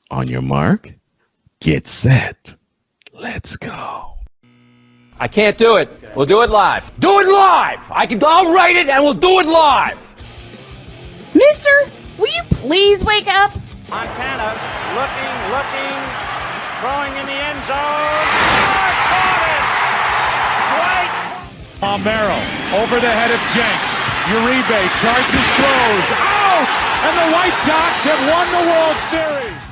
On your mark, get set. Let's go. I can't do it. We'll do it live. Do it live! I'll write it and we'll do it live! Mister, will you please wake up? Montana looking, throwing in the end zone. Caught it! Dwight! Palmero over the head of Jenks. Uribe charges, throws, out! And the White Sox have won the World Series.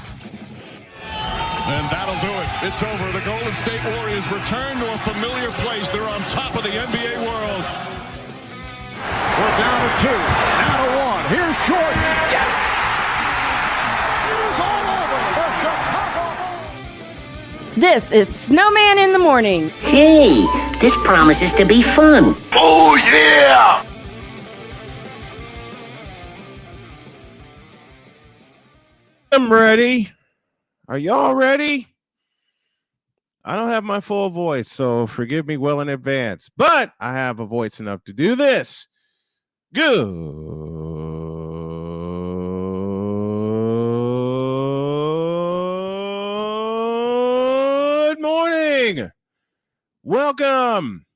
And that'll do it. It's over. The Golden State Warriors return to a familiar place. They're on top of the NBA world. We're down to 2, now to 1. Here's Jordan. Yes! Here's all over the Chicago Bulls. This is Snowman in the Morning. Hey, this promises to be fun. Oh, yeah! I'm ready. Are y'all ready? I don't have my full voice, so forgive me well in advance, but I have a voice enough to do this. Good morning. Welcome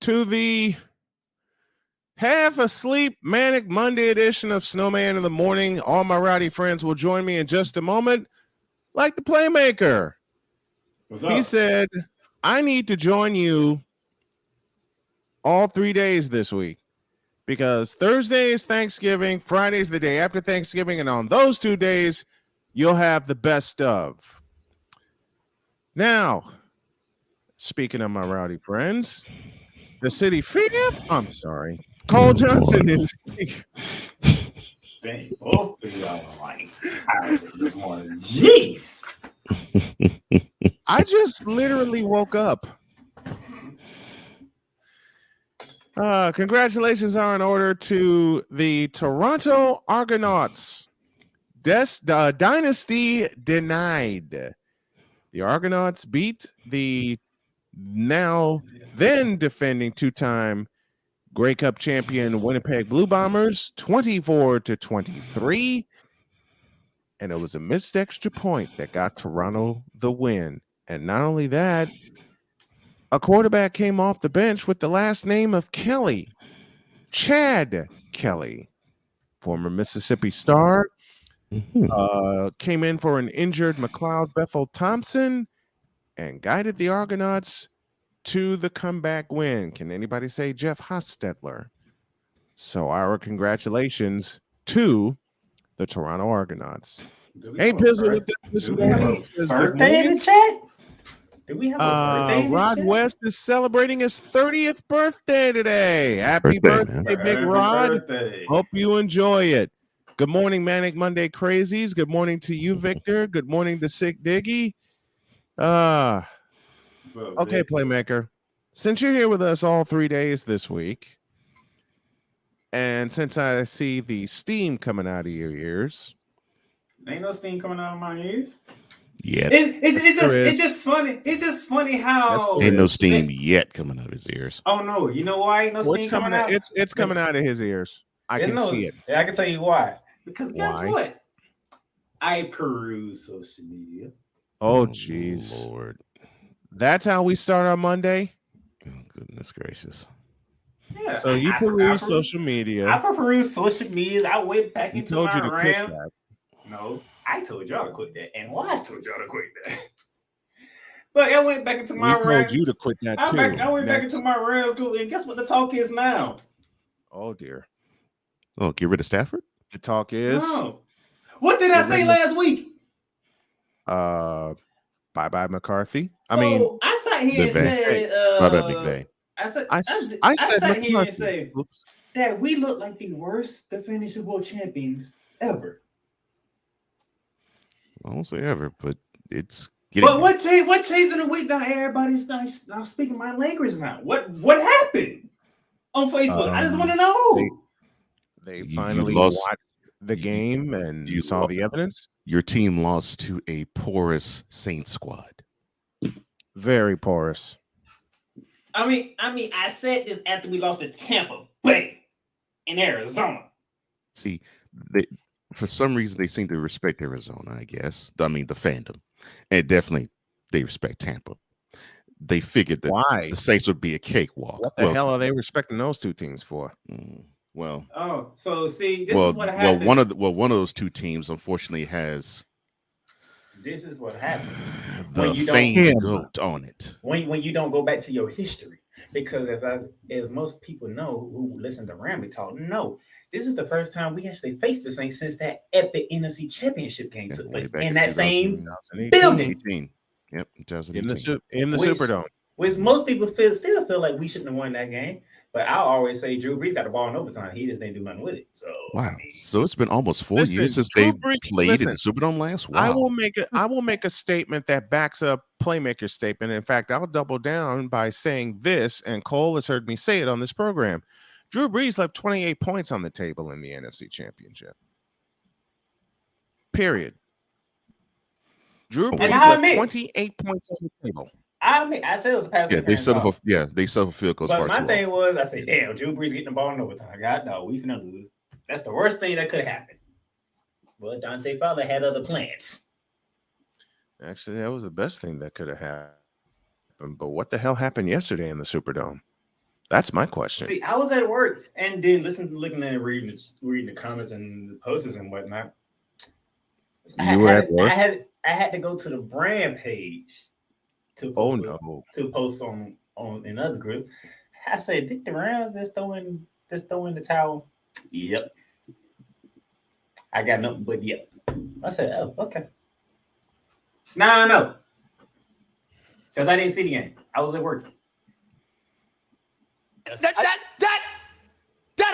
to the half asleep manic Monday edition of Snowman in the Morning. All my rowdy friends will join me in just a moment. Like the Playmaker. He said, I need to join you all 3 days this week because Thursday is Thanksgiving, Friday's the day after Thanksgiving, and on those 2 days, you'll have the best of. Now, speaking of my rowdy friends, the city fifth, I'm sorry, Cole Johnson is Dang, both of y'all are like tired this morning. Jeez. I just literally woke up. Congratulations are in order to the Toronto Argonauts. Dynasty denied. The Argonauts beat the now then defending two-time Grey Cup champion Winnipeg Blue Bombers 24-23. And it was a missed extra point that got Toronto the win. And not only that, a quarterback came off the bench with the last name of Kelly, Chad Kelly, former Mississippi star, came in for an injured McLeod Bethel Thompson and guided the Argonauts to the comeback win. Can anybody say Jeff Hostetler? So our congratulations to the Toronto Argonauts. Hey, Pizzle with this morning. Birthday in the chat? Do we have a birthday in the Rod chat? West is celebrating his 30th birthday today. Happy birthday, Big Rod. Birthday. Hope you enjoy it. Good morning, Manic Monday Crazies. Good morning to you, Victor. Good morning to Sick Diggy. Okay, Playmaker. Since you're here with us all 3 days this week, and since I see the steam coming out of your ears, Ain't no steam coming out of my ears. Yet. It's just funny. It's just funny how Ain't no steam yet coming out of his ears. Oh no, you know why ain't no steam coming out? It's coming out of his ears. I can see it. Yeah, I can tell you why. Because guess Why? what? I peruse social media. Oh, jeez. Lord. That's how we start our Monday? Oh, goodness gracious. Yeah. So you peruse social media. I peruse social media. I went back He into told my you to quit RAM. that. No, I told y'all to quit that. And Wise told y'all to quit that. But I went back into We my RAM. told you to quit that too. I went back into my RAM school, and guess what the talk is now? Oh dear. Oh, get rid of Stafford? The talk is No. What did I say last week? bye McCarthy. So, I mean, I sat here and McVay. said, Bye-bye, McVay. I said I said sat here and McCarthy. said Oops. that we look like the worst defending Super Bowl champions ever. I won't say ever, but it's getting. But what changed in the week now? Everybody's now speaking my language now. What happened on Facebook? I just want to know. They You finally lost- watched the game and you saw lost- the evidence. Your team lost to a porous Saints squad. Very porous. I mean, I said this after we lost to Tampa Bay in Arizona. See, for some reason, they seem to respect Arizona, I guess. I mean, the fandom. And definitely, they respect Tampa. They figured that Why? the Saints would be a cakewalk. What the hell are they respecting those two teams for? Well, Oh, so see, this is what happens. One of those two teams, unfortunately, has this is what happens the when you famed goat on it. When you don't go back to your history, because as most people know who listen to Ramley talk, no, this is the first time we actually faced the Saints since that epic NFC Championship game took place in that same building. Yep, 2018. in the Superdome. Which most people still feel like we shouldn't have won that game. But I always say Drew Brees got the ball in overtime. He just didn't do nothing with it. So wow. So it's been almost 4 years since they played in the Superdome last. Wow. I will make a statement that backs up Playmaker's statement. In fact, I'll double down by saying this, and Cole has heard me say it on this program. Drew Brees left 28 points on the table in the NFC Championship. Period. Drew Brees left 28 points on the table. I said it was a pass. Yeah, they settled field goals. But my thing was, I said, damn, Drew Brees getting the ball in overtime. God, no, we finna lose. That's the worst thing that could happen. But Dante Fowler had other plans. Actually, that was the best thing that could have happened. But what the hell happened yesterday in the Superdome? That's my question. See, I was at work and then looking at reading the comments and the posters and whatnot. You were at work? I had to go to the brand page to post on in other groups. I said, "Dick the Rams just throwing the towel." Yep. I got nothing but yep. I said, "Oh, okay." No. Because I didn't see the game. I was at work. That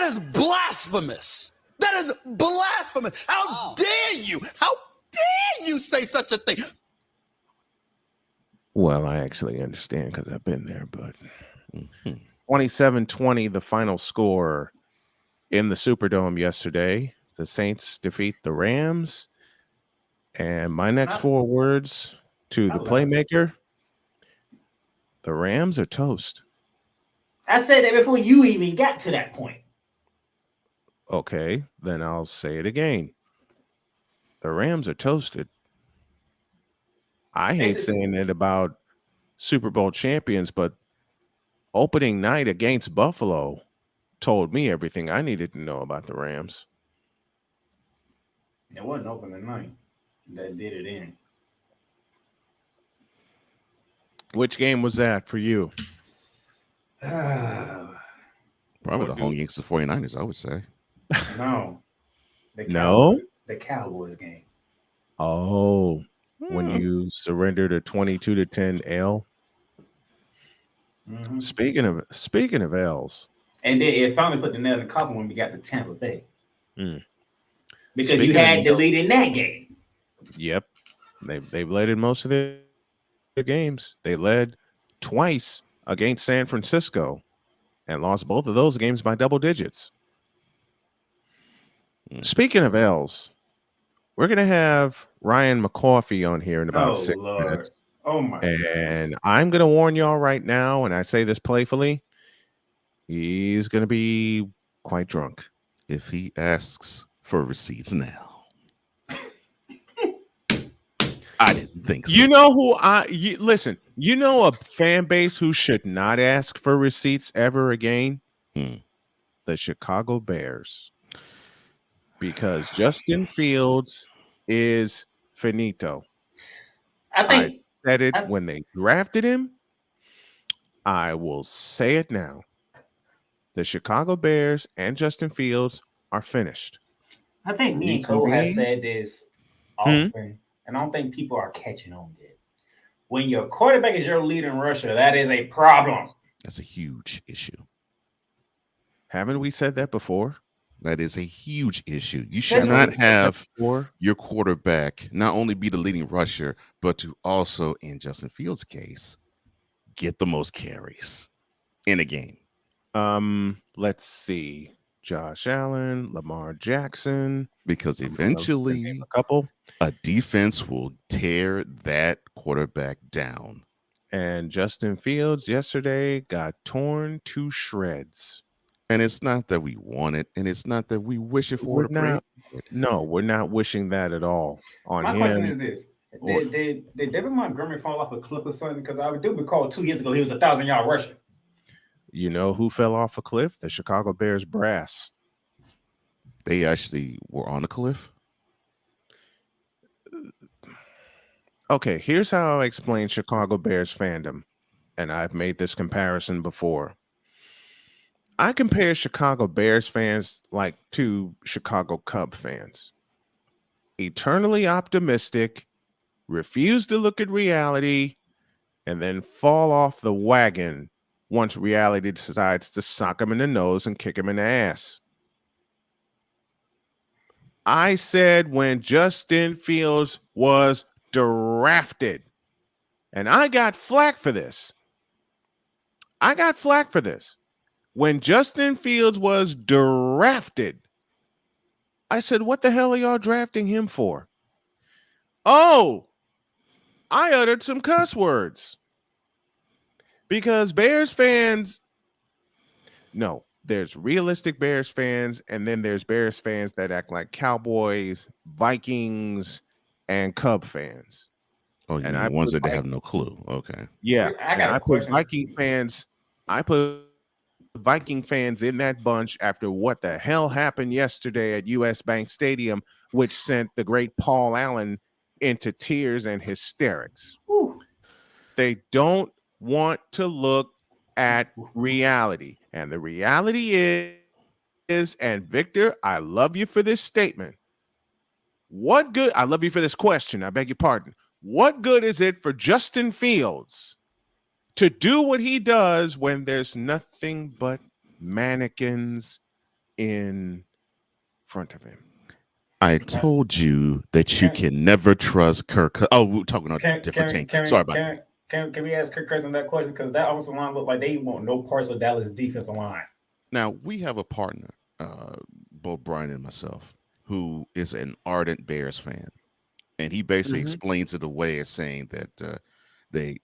is blasphemous. That is blasphemous. How dare you? How dare you say such a thing? Well, I actually understand because I've been there, but 27-20, the final score in the Superdome yesterday. The Saints defeat the Rams. And my next 4 words to the Playmaker, the Rams are toast. I said that before you even got to that point. Okay, then I'll say it again. The Rams are toasted. I hate saying it about Super Bowl champions, but opening night against Buffalo told me everything I needed to know about the Rams. It wasn't opening night that did it in. Which game was that for you? Probably the home against the 49ers, I would say. No. The Cowboys game. Oh, when you surrendered a 22-10 L. Mm-hmm. Speaking of L's. And then it finally put the nail in the coffin when we got to Tampa Bay. Because Speaking you had the lead in that game. Yep. They've led in most of their games. They led twice against San Francisco and lost both of those games by double digits. Speaking of L's, we're going to have Ryan McCoffey on here in about 6 minutes. Oh, my And I'm going to warn y'all right now, and I say this playfully, he's going to be quite drunk. If he asks for receipts now. I didn't think so. You know who listen, you know a fan base who should not ask for receipts ever again? The Chicago Bears. Because Justin Fields is finito. I said it when they drafted him. I will say it now. The Chicago Bears and Justin Fields are finished. I think me and Cole have said this often, and I don't think people are catching on yet. When your quarterback is your leader in Russia, that is a problem. That's a huge issue. Haven't we said that before? That is a huge issue. You should not have your quarterback not only be the leading rusher, but to also, in Justin Fields' case, get the most carries in a game. Let's see. Josh Allen, Lamar Jackson. Because eventually a defense will tear that quarterback down. And Justin Fields yesterday got torn to shreds. And it's not that we want it, and it's not that we wish it for We're to pray. No, we're not wishing that at all on My him. question is this: Did David Montgomery fall off a cliff or something? Because I do recall 2 years ago he was a 1,000-yard rusher. You know who fell off a cliff? The Chicago Bears brass. They actually were on a cliff. Okay, here's how I explain Chicago Bears fandom, and I've made this comparison before. I compare Chicago Bears fans like to Chicago Cub fans. Eternally optimistic, refuse to look at reality, and then fall off the wagon once reality decides to sock him in the nose and kick him in the ass. I said when Justin Fields was drafted, and I got flack for this. When Justin Fields was drafted, I said, what the hell are y'all drafting him for? Oh, I uttered some cuss words. Because Bears fans, no, there's realistic Bears fans, and then there's Bears fans that act like Cowboys, Vikings, and Cub fans. Oh, you mean the ones that have no clue. Okay. Yeah. See, I put Viking fans, Viking fans in that bunch after what the hell happened yesterday at US Bank Stadium, which sent the great Paul Allen into tears and hysterics. Whew. They don't want to look at reality. And the reality is, and Victor, I love you for this statement. I love you for this question. I beg your pardon. What good is it for Justin Fields to do what he does when there's nothing but mannequins in front of him? I told you that you can never trust Kirk. Oh, we're talking about a different team. Sorry about that. Can we ask Kirk Cousins that question? Because that offensive line looked like they want no parts of Dallas' defensive line. Now, we have a partner, both Brian and myself, who is an ardent Bears fan. And he basically explains it away as saying that they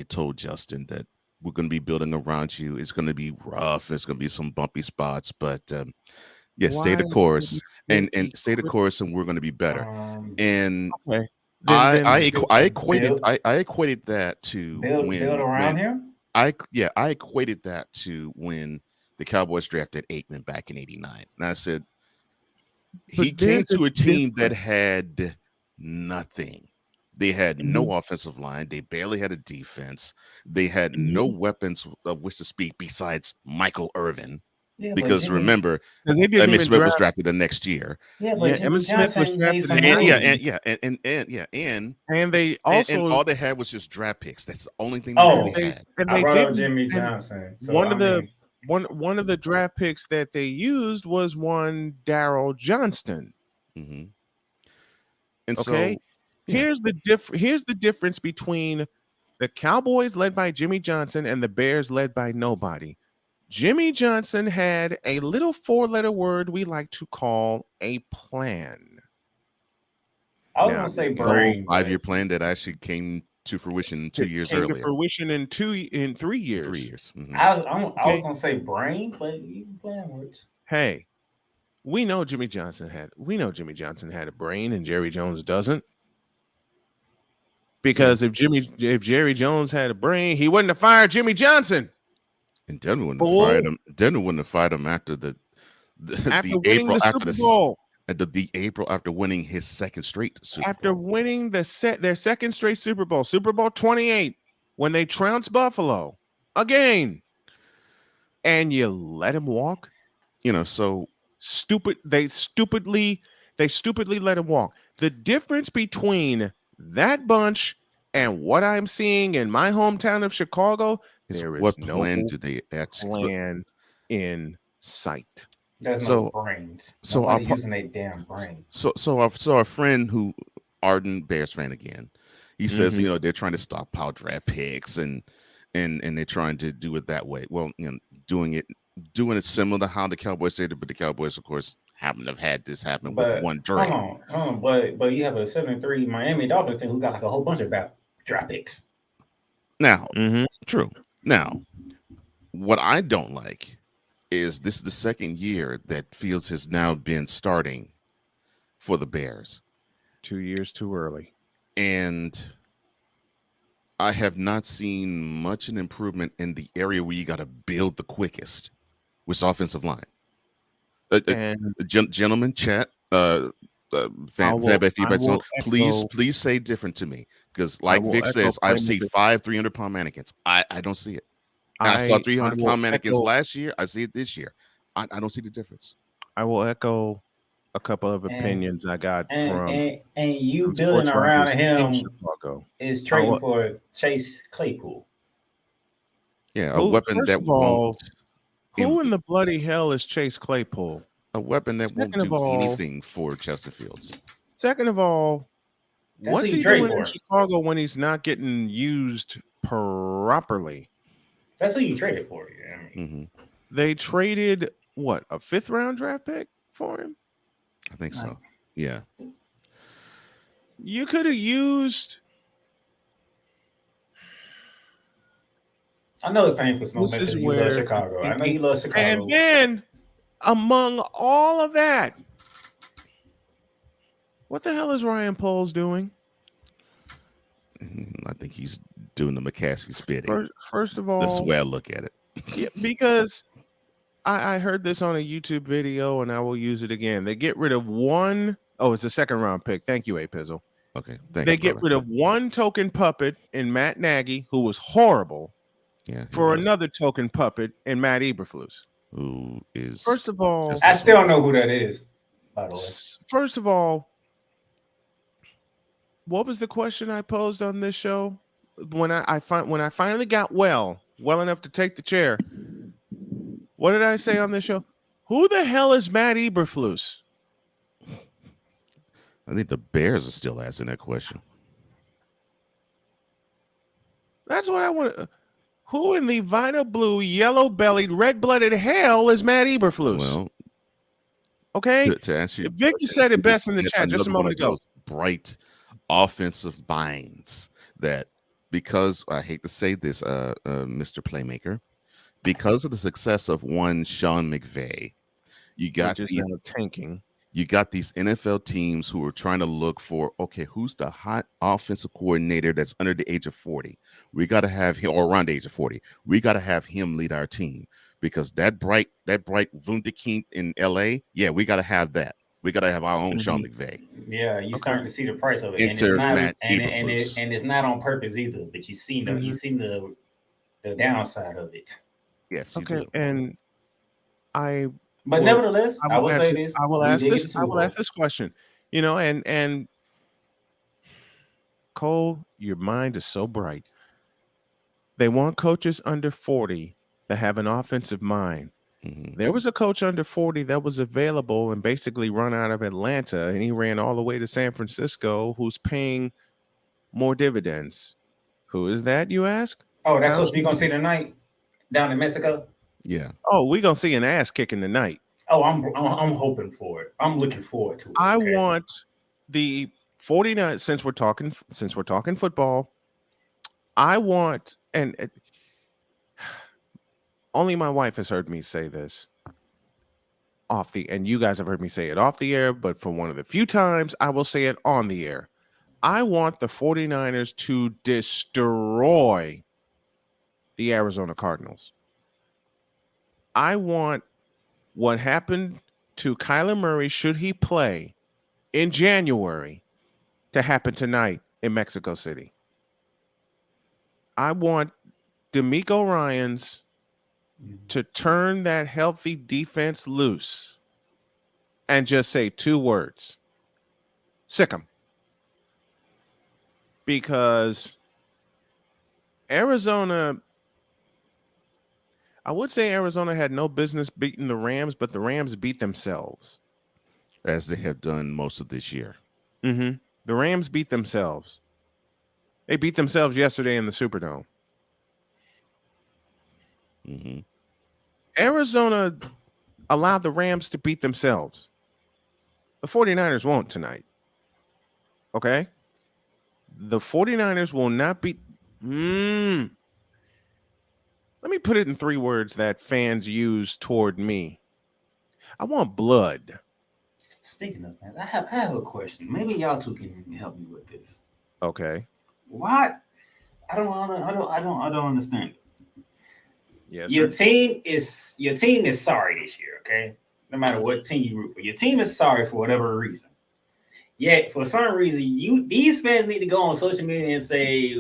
told Justin that we're going to be building around you. It's going to be rough. There's going to be some bumpy spots, but stay the course and stay the course, and we're going to be better. And okay. I equated that to build around him. I equated that to when the Cowboys drafted Aikman back in '89, and I said he came to a team that had nothing. They had no offensive line. They barely had a defense. They had no weapons of which to speak besides Michael Irvin. Yeah, because remember, Emmitt Smith was drafted the next year. Yeah, but Emmitt Smith was drafted, and they also and all they had was just draft picks. That's the only thing they really had. And they did Jimmy Johnson. So one of the draft picks that they used was one Darryl Johnston. Mm-hmm. And okay, here's the difference between the Cowboys led by Jimmy Johnson and the Bears led by nobody. Jimmy Johnson had a little 4-letter word we like to call a plan. I was going to say brain. 5-year plan that actually came to fruition 2 years earlier. To fruition in 3 years. 3 years. Mm-hmm. I was going to say brain, but plan works. Hey, we know Jimmy Johnson had a brain and Jerry Jones doesn't. Because if Jerry Jones had a brain, he wouldn't have fired Jimmy Johnson. And Denver wouldn't have fired him. Denver wouldn't have fired him after the April after winning his second straight Super Bowl. After winning their second straight Super Bowl, Super Bowl 28, when they trounced Buffalo again, and you let him walk. So stupid. They stupidly let him walk. The difference between that bunch and what I'm seeing in my hometown of Chicago. There is no plan do they plan in sight. There's no brains. So I'm using a damn brain. So our friend who ardent Bears fan again, he says they're trying to stockpile draft picks and they're trying to do it that way. Well, doing it similar to how the Cowboys did it, but the Cowboys, of course, happen to have had this happen with one trade. But you have a 7-3 Miami Dolphins team who got like a whole bunch of draft picks. Now, true. Now, what I don't like is this is the second year that Fields has now been starting for the Bears. 2 years too early. And I have not seen much an improvement in the area where you got to build the quickest, offensive line. Gentlemen, chat, fanbase feedback zone. Please say different to me, because like Vic says, I've seen 5 300-pound mannequins. I don't see it. And I saw 300-pound mannequins last year. I see it this year. I don't see the difference. I will echo a couple of opinions I got from you building around him Chicago. Is trading for Chase Claypool. Yeah, a weapon that won't. Who in the bloody hell is Chase Claypool? A weapon that won't do anything for Justin Fields. Second of all, what's he doing in Chicago when he's not getting used properly? That's who you traded for. Yeah. They traded what, a 5th round draft pick for him? I think so. Yeah. You could have used. I know it's painful, Snowman, because you love Chicago. I know you love Chicago. And then, among all of that, what the hell is Ryan Poles doing? I think he's doing the McCaskey spitting. First of all, that's the way I look at it. Yeah, because I heard this on a YouTube video, and I will use it again. They get rid of one. Oh, it's a 2nd round pick. Thank you, A Pizzle. Okay. They get rid of one token puppet in Matt Nagy, who was horrible. Yeah. For another token puppet in Matt Eberflus. Who is, first of all, I still don't know who that is, by the way. First of all, what was the question I posed on this show when I finally got well enough to take the chair? What did I say on this show? Who the hell is Matt Eberflus? I think the Bears are still asking that question. That's what I want. Who in the vinyl blue, yellow-bellied, red-blooded hell is Matt Eberflus? Well, okay. To answer you, Victor said it best in the chat just a moment ago. Bright offensive minds that, because I hate to say this, Mr. Playmaker, because of the success of one Sean McVay, you got these tanking. You got these NFL teams who are trying to look for, okay, who's the hot offensive coordinator that's under the age of 40? We got to have him, or around the age of 40. We got to have him lead our team, because that bright Wunderkind in LA, yeah, we got to have that. We got to have our own Sean McVay. Yeah, you're starting to see the price of it. And it's not on purpose either, but you see the downside of it. Yes. Okay, and But nevertheless, I will say this. I will ask this question. You know, and Cole, your mind is so bright. They want coaches under 40 that have an offensive mind. There was a coach under 40 that was available and basically run out of Atlanta, and he ran all the way to San Francisco, who's paying more dividends. Who is that, you ask? Oh, that coach we gonna see tonight down in Mexico? Yeah. Oh, we're gonna see an ass kicking tonight. Oh, I'm hoping for it. I'm looking forward to it. I want the 49, since we're talking football, I want, and only my wife has heard me say this and you guys have heard me say it off the air, but for one of the few times I will say it on the air. I want the 49ers to destroy the Arizona Cardinals. I want what happened to Kyler Murray, should he play in January, to happen tonight in Mexico City. I want DeMeco Ryans to turn that healthy defense loose and just say 2 words: sick 'em. Because Arizona, I would say Arizona had no business beating the Rams, but the Rams beat themselves, as they have done most of this year. The Rams beat themselves. They beat themselves yesterday in the Superdome. Arizona allowed the Rams to beat themselves. The 49ers won't tonight. Okay? The 49ers will not beat. Let me put it in 3 words that fans use toward me. I want blood. Speaking of that, I have a question. Maybe y'all two can help me with this. Okay. Why? I don't understand. Yes, Your sir. team is sorry this year, okay? No matter what team you root for, your team is sorry for whatever reason. Yet for some reason, these fans need to go on social media and say,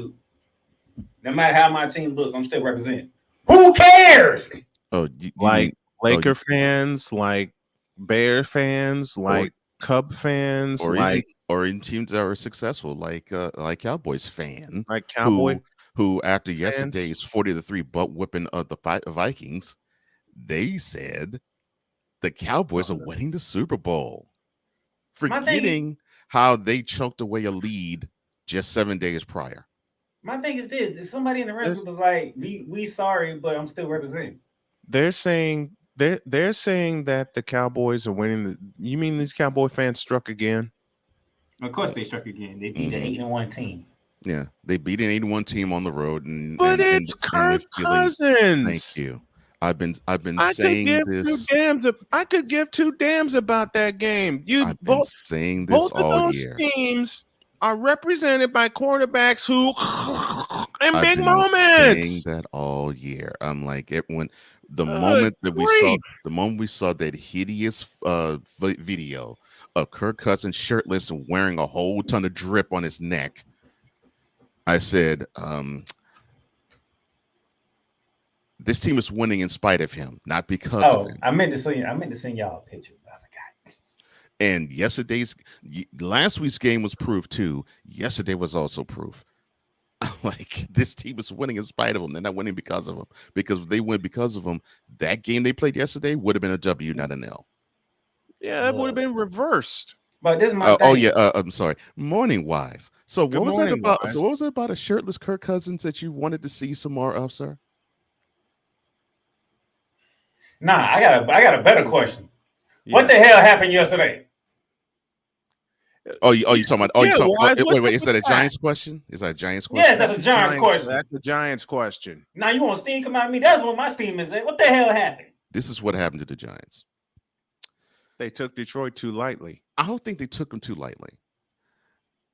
no matter how my team looks, I'm still representing. Who cares? Oh, you Like mean Laker fans, like Bear fans, like Cub fans, or like even teams that are successful, like Cowboys fan, like Cowboy who after fans? yesterday's 40-3 butt whipping of the Vikings, they said the Cowboys are winning the Super Bowl, forgetting how they choked away a lead just 7 days prior. My thing is this: somebody in the rest was like, "We sorry, but I'm still representing." They're saying that the Cowboys are winning. You mean these Cowboy fans struck again? Of course, they struck again. They beat the 8-1 team. Yeah, they beat an 8-1 team on the road, but it's Kirk Cousins. Thank you. I've been saying this. I could give 2 damns about that game. I've been saying this both all of those year. teams are represented by quarterbacks who in big moments. Saying that all year. I'm like the moment we saw that hideous video of Kirk Cousins shirtless and wearing a whole ton of drip on his neck, I said, this team is winning in spite of him, not because of him. I meant to send y'all a picture. I forgot. And last week's game was proof too. Yesterday was also proof. Like, this team is winning in spite of them. They're not winning because of them. Because if they win because of them, that game they played yesterday would have been a W, not an L. Yeah, it would have been reversed. But this is my thing. Oh yeah, I'm sorry. Morning Wise. So what was that about? Wise. So what was it about a shirtless Kirk Cousins that you wanted to see some more of, sir? Nah, I got a better question. Yeah. What the hell happened yesterday? You talking about? Wait. Is that a Giants question? Is that a Giants question? Yes, that's a Giants question. That's the Giants question. Now you want steam come out of me? That's what my steam is at. What the hell happened? This is what happened to the Giants. They took Detroit too lightly. I don't think they took them too lightly.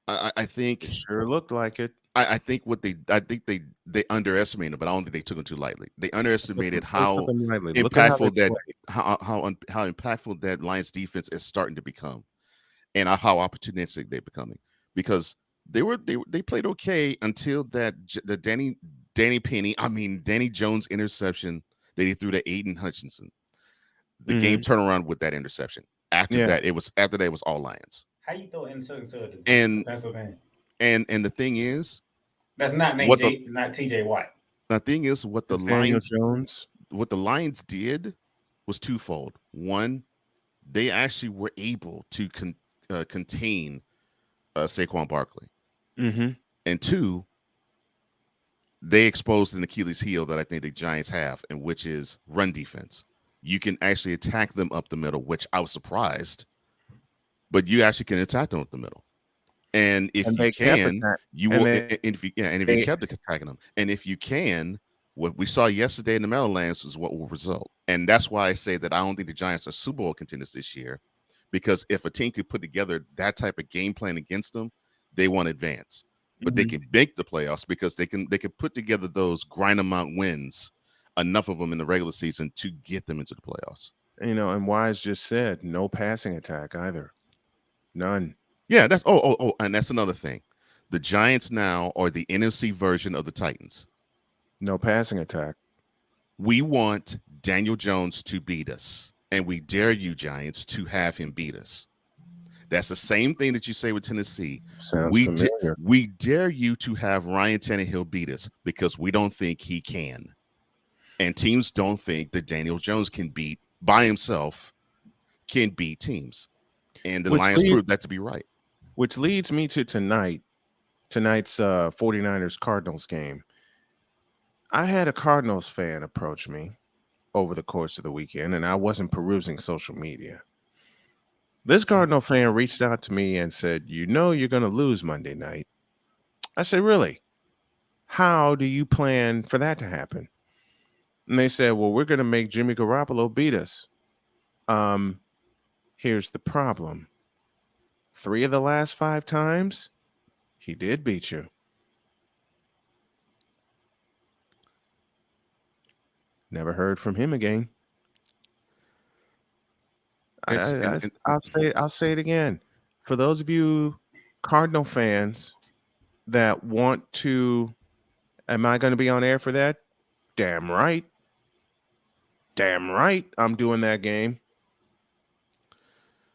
I think it sure looked like it. I think they underestimated, but I don't think they took them too lightly. They underestimated how impactful how impactful that Lions defense is starting to become, and how opportunistic they're becoming. Because they played okay until the Danny Jones interception that he threw to Aiden Hutchinson. The game turned around with that interception. After that, it was all Lions. How you throw interception to Pennsylvania? And the thing is, that's not named not TJ Watt. The thing is, what the Lions did was twofold. One, they actually were able to contain Saquon Barkley, and two, they exposed an Achilles heel that I think the Giants have, and which is run defense. You can actually attack them up the middle, which I was surprised, but you actually can attack them up the middle. And if you can, you will. And if you kept attacking them, and if you can, what we saw yesterday in the Meadowlands is what will result. And that's why I say that I don't think the Giants are Super Bowl contenders this year, because if a team could put together that type of game plan against them, they won't advance. But they can make the playoffs because they can put together those grind amount wins, enough of them in the regular season to get them into the playoffs. And Wise just said no passing attack either, none. Yeah, that's and that's another thing. The Giants now are the NFC version of the Titans. No passing attack. We want Daniel Jones to beat us, and we dare you, Giants, to have him beat us. That's the same thing that you say with Tennessee. Sounds familiar. We dare you to have Ryan Tannehill beat us because we don't think he can. And teams don't think that Daniel Jones can beat teams. And the Lions proved that to be right. Which leads me to tonight's 49ers Cardinals game. I had a Cardinals fan approach me over the course of the weekend, and I wasn't perusing social media. This Cardinal fan reached out to me and said, you're going to lose Monday night. I said, really? How do you plan for that to happen? And they said, well, we're going to make Jimmy Garoppolo beat us. Here's the problem. 3 of the last 5 times, he did beat you. Never heard from him again. I'll say it again. For those of you Cardinal fans that want to, am I going to be on air for that? Damn right. Damn right I'm doing that game.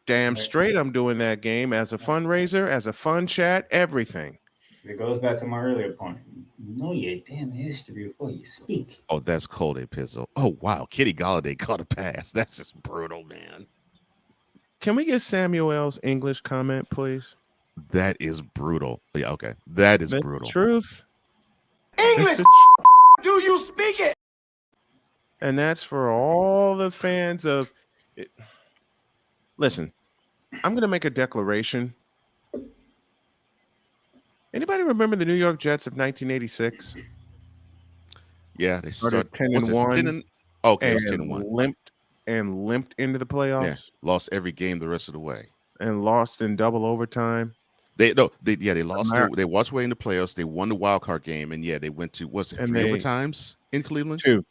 Damn straight I'm doing that game as a fundraiser, as a fun chat, everything. It goes back to my earlier point. Know your damn history before you speak. Oh, that's cold, Pizzle. Oh, wow. Kitty Galladay caught a pass. That's just brutal, man. Can we get Samuel's English comment, please? That is brutal. Yeah, okay. That's brutal. The truth. English, do you speak it? And that's for all the fans of it. Listen, I'm going to make a declaration. Anybody remember the New York Jets of 1986? Yeah, they started 10-1. Okay, it was 10-1. Limped into the playoffs. Yeah, lost every game the rest of the way. And lost in double overtime. They lost. They walked away in the playoffs. They won the wild card game, and they went to 3 overtimes in Cleveland? Two.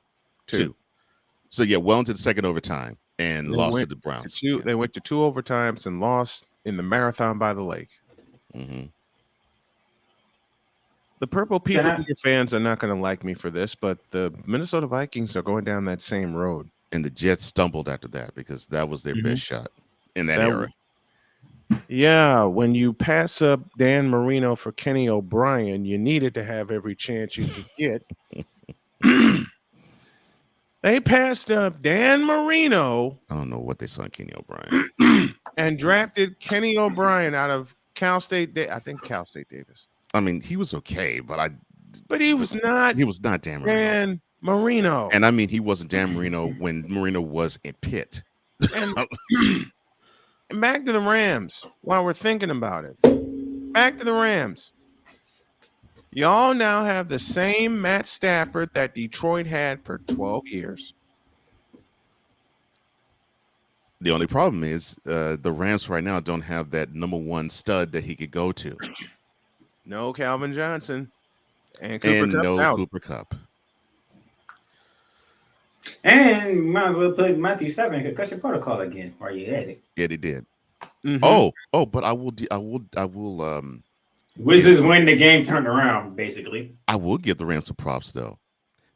So well into the second overtime and lost to the Browns. They went to 2 overtimes and lost in the marathon by the lake. Mm-hmm. The Purple People fans are not going to like me for this, but the Minnesota Vikings are going down that same road. And the Jets stumbled after that because that was their best shot in that era. Yeah, when you pass up Dan Marino for Kenny O'Brien, you needed to have every chance you could get. They passed up Dan Marino. I don't know what they saw in Kenny O'Brien. And drafted Kenny O'Brien out of Cal State. I think Cal State Davis. I mean, he was okay, but he was not. He was not Dan Marino. Dan Marino. And I mean, he wasn't Dan Marino when Marino was in Pitt. And back to the Rams while we're thinking about it. Back to the Rams. Y'all now have the same Matt Stafford that Detroit had for 12 years. The only problem is the Rams right now don't have that number 1 stud that he could go to. No Calvin Johnson. And Cooper Kupp. And might as well put Matthew 7 in concussion protocol again while you're at it. Yeah, they did. Mm-hmm. Oh, but I will Which is when the game turned around, basically. I will give the Rams some props though.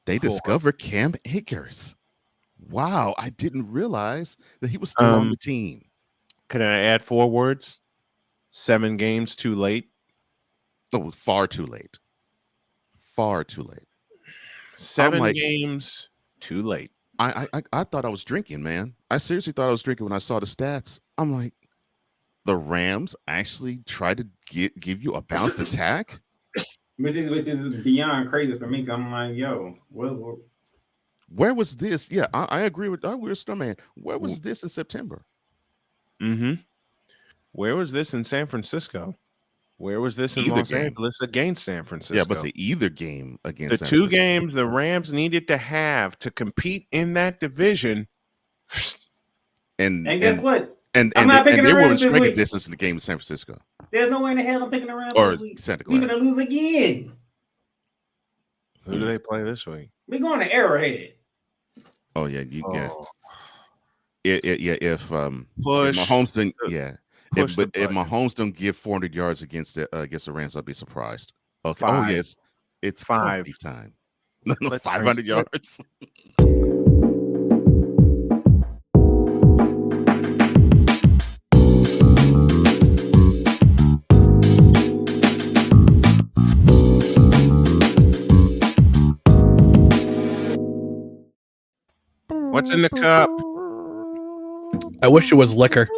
They discovered Cam Akers. Wow, I didn't realize that he was still on the team. Can I add 4 words? 7 games too late. Oh, far too late. Far too late. 7 games too late. I thought I was drinking, man. I seriously thought I was drinking when I saw the stats. I'm like, the Rams actually tried to give you a bounced attack, which is beyond crazy for me. Because I'm like, yo, where was this? Yeah, I agree with Snowman. Where was this in September? Mm-hmm. Where was this in San Francisco? Where was this in Los Angeles against San Francisco? Yeah, but either game against the 2 games the Rams needed to have to compete in that division. And guess what? And they were in striking distance in the game in San Francisco. There's no way in the hell I'm picking the Rams or Santa Clara. We're gonna lose again. Who do they play this week? We're going to Arrowhead. Oh yeah, you get if Mahomes didn't if Mahomes don't give 400 yards against the Rams, I'll be surprised. Okay. 5. Oh yes, it's 5 time. 500 yards. What's in the cup? I wish it was liquor.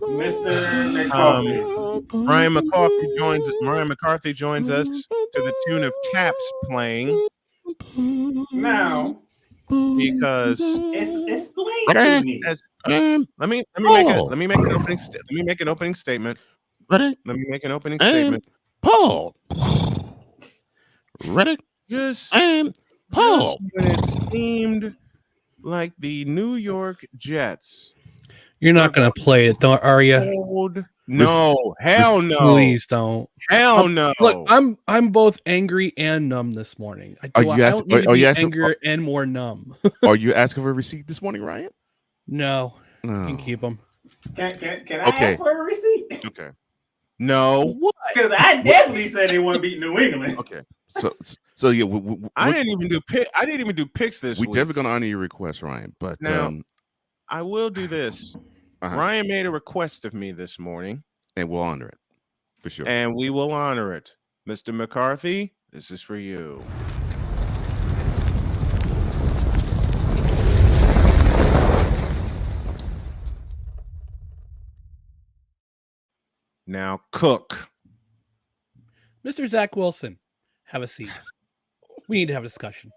Mr. McCarthy. Ryan McCarthy joins us to the tune of taps playing. Now, because explain to me. Let me make an opening statement. Ready? Let me make an opening statement. Paul. Ready? Just just when it seemed like the New York Jets. You're not going to play it, are you? No, hell no. Please don't. Hell no. Look, I'm both angry and numb this morning. I don't need to be angrier and more numb. Are you asking for a receipt this morning, Ryan? No. You can keep them. Can I ask for a receipt? Okay. No. Because I definitely said they want to beat New England. Okay. So yeah, I didn't even do picks this week. We're definitely gonna honor your request, Ryan. But now, I will do this. Ryan made a request of me this morning, and we'll honor it for sure. And we will honor it, Mr. McCarthy. This is for you. Now cook. Mr. Zach Wilson, have a seat. We need to have a discussion.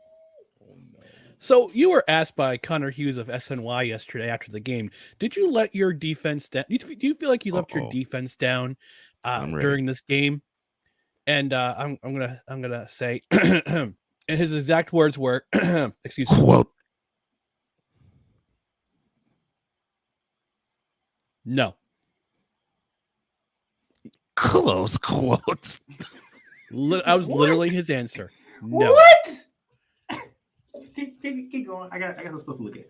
So you were asked by Connor Hughes of SNY yesterday after the game, did you let your defense down? Do you feel like you left your defense down during this game? And I'm gonna say, and his exact words were, excuse me. Quote. No. Close quotes. I was literally his answer. No. What? Keep going. I got some stuff to look at.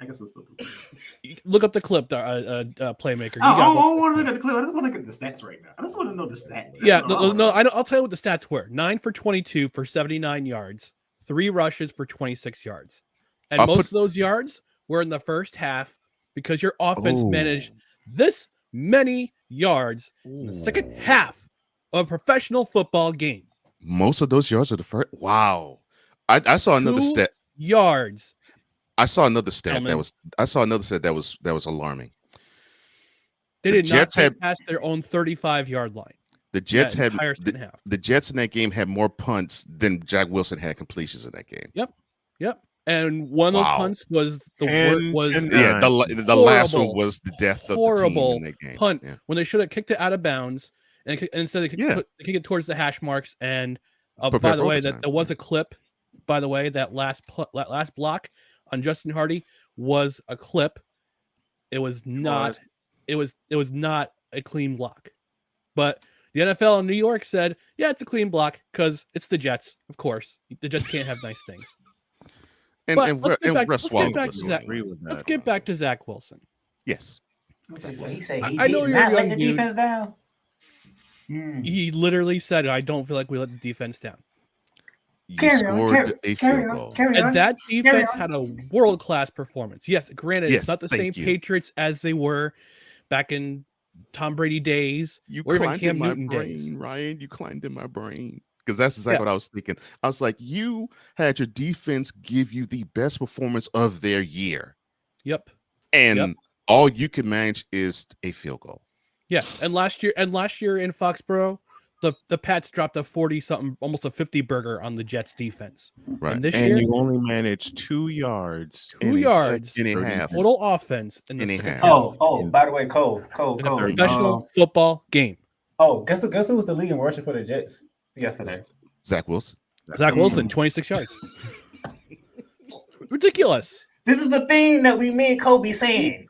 Look up the clip, playmaker. I don't want to look at the clip. I just want to look at the stats right now. I just want to know the stats. Yeah, no. I'll tell you what the stats were: 9 for 22 for 79 yards, 3 rushes for 26 yards, and most of those yards were in the first half because your offense managed this many yards in the second half of a professional football game. Most of those yards are the first. Wow, I saw another stat. Yards. I saw another stat that was alarming. They did not get past their own 35-yard line. The Jets had the Jets in that game had more punts than Jack Wilson had completions in that game. Yep. And one of those punts was the last one was the death of the team in that game. Punt when they should have kicked it out of bounds and instead they kicked it towards the hash marks. And by the way, that there was a clip. By the way, that last block on Justin Hardy was a clip. It was not. It was not a clean block. But the NFL in New York said, "Yeah, it's a clean block because it's the Jets. Of course, the Jets can't have nice things." Let's get back to Zach Wilson. Yes. He said I know you're not a let young the dude. defense down. He literally said, "I don't feel like we let the defense down." Scored a field goal. And that defense had a world-class performance. Yes, granted, it's not the same Patriots as they were back in Tom Brady days or even Cam Newton days. Ryan, you climbed in my brain. Because that's exactly what I was thinking. I was like, you had your defense give you the best performance of their year. Yep. And all you can manage is a field goal. Yeah. And last year in Foxborough, the Pats dropped a 40-something, almost a 50 burger on the Jets defense. Right. And this year, you only managed 2 yards. 2 yards in a half. Total offense in the second half. By the way, Cole. In a professional football game. Oh, guess who was the leading rusher for the Jets yesterday? Zach Wilson. 26 yards. Ridiculous. This is the thing that me and Kobe saying.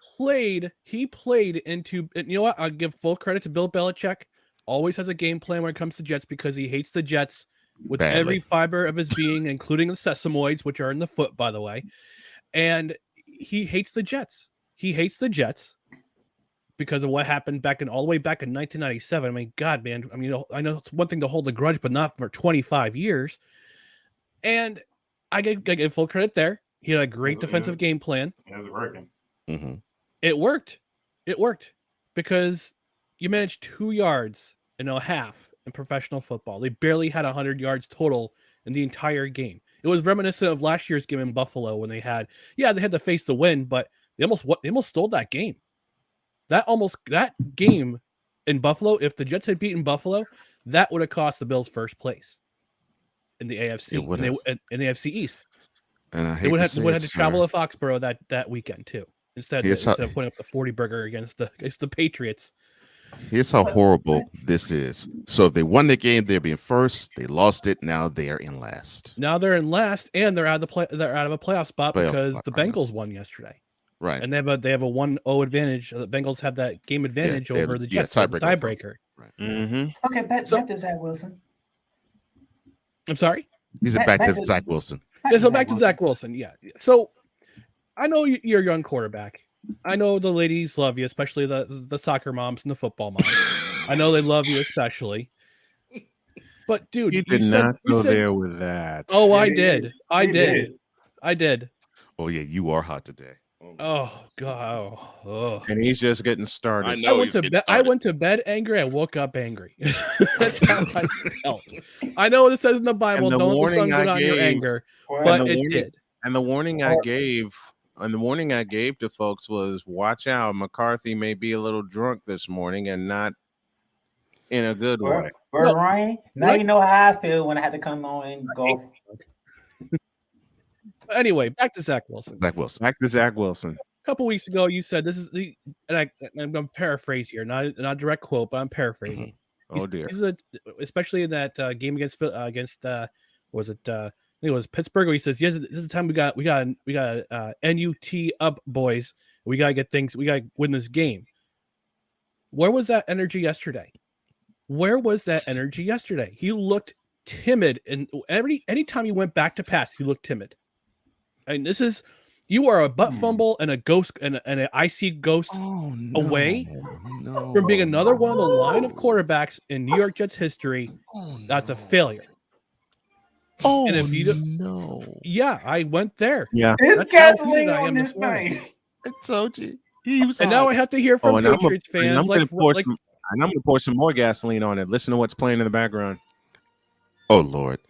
He played into, and you know what? I'll give full credit to Bill Belichick. Always has a game plan when it comes to Jets because he hates the Jets with every fiber of his being, including the sesamoids, which are in the foot, by the way. And he hates the Jets. He hates the Jets because of what happened all the way back in 1997. I mean, God, man. I mean, I know it's one thing to hold a grudge, but not for 25 years. And I give full credit there. He had a great defensive game plan. It working. Mm-hmm. It worked. It worked because you managed 2 yards and a half in professional football. They barely had 100 yards total in the entire game. It was reminiscent of last year's game in Buffalo when they had to face the win, but they almost stole that game. That game in Buffalo, if the Jets had beaten Buffalo, that would have cost the Bills first place in the AFC in the AFC East. And they would have to travel to Foxborough that weekend too, instead of putting up the 40 burger against the Patriots. Here's how horrible this is. So if they won the game, they'd be in first. They lost it. Now they are in last. Now they're in last, and they're out of a playoff spot because the Bengals won yesterday. Right. And they have a 1-0 advantage. The Bengals have that game advantage over the Jets. Tiebreaker. Right. Mm-hmm. Okay, back to Zach Wilson. I'm sorry? He's back to Zach Wilson. Yeah, so back to Zach Wilson. Yeah. So I know you're a young quarterback. I know the ladies love you, especially the soccer moms and the football moms. I know they love you especially. But dude, you did not go there with that. Oh, I did. I did. Oh yeah, you are hot today. Oh god. Oh. And he's just getting started. I know. I went to bed angry. I woke up angry. That's how I felt. I know it says in the Bible, don't let the sun go down your anger, but it did. And the warning I gave, to folks was, watch out, McCarthy may be a little drunk this morning and not in a good way. Bro, Ryan, now you know how I feel when I had to come on and golf. Anyway, back to Zach Wilson. Back to Zach Wilson. A couple weeks ago, you said this is and I'm going to paraphrase here, not a direct quote, but I'm paraphrasing. Oh dear. Especially in that game against was it? I think it was Pittsburgh. Where he says, "Yes, this is the time we got NUT up, boys. We got to get things. We got to win this game." Where was that energy yesterday? He looked timid, and anytime he went back to pass, he looked timid. And you are a butt fumble and a ghost and an IC ghost away from being another one of the line of quarterbacks in New York Jets history. That's a failure. Oh, and if you yeah, I went there. Yeah, it's gasoline on this thing. I told you. He was and now I have to hear from Patriots fans. And I'm going to pour some more gasoline on it. Listen to what's playing in the background. Oh Lord.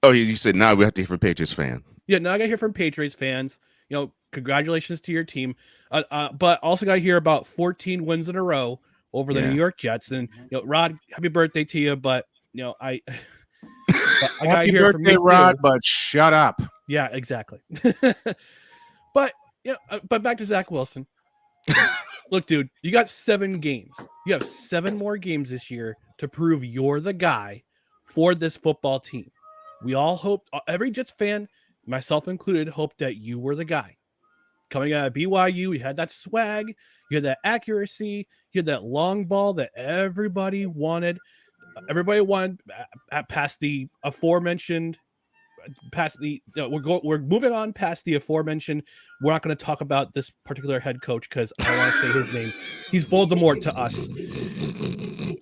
Oh, you said now we have to hear from Patriots fans. Yeah, now I got to hear from Patriots fans. You know, congratulations to your team. But also got to hear about 14 wins in a row over the New York Jets. And Rod, happy birthday to you. But I got to hear from you, Rod. But shut up. Yeah, exactly. But back to Zach Wilson. Look, dude, you got 7 games. You have 7 more games this year to prove you're the guy for this football team. We all hoped, every Jets fan, myself included, hoped that you were the guy. Coming out of BYU, you had that swag, you had that accuracy, you had that long ball that everybody wanted. Everybody wanted past the aforementioned. We're moving on past the aforementioned. We're not going to talk about this particular head coach because I don't want to say his name. He's Voldemort to us.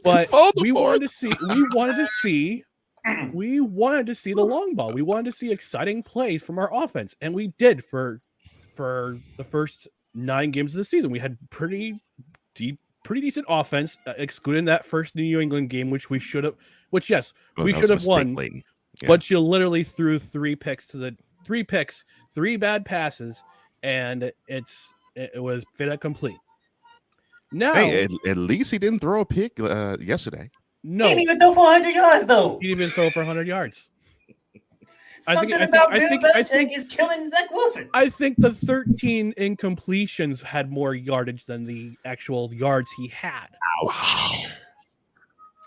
But we wanted to see the long ball. We wanted to see exciting plays from our offense, and we did for the first 9 games of the season. We had pretty decent offense, excluding that first New England game, which we should have. We should have won. Yeah. But you literally threw 3 picks, 3 bad passes, and it was fait complete. Now, hey, at least he didn't throw a pick yesterday. No, he didn't even throw for 100 yards, though. He didn't even throw for 100 yards. I think is killing Zach Wilson. I think the 13 incompletions had more yardage than the actual yards he had.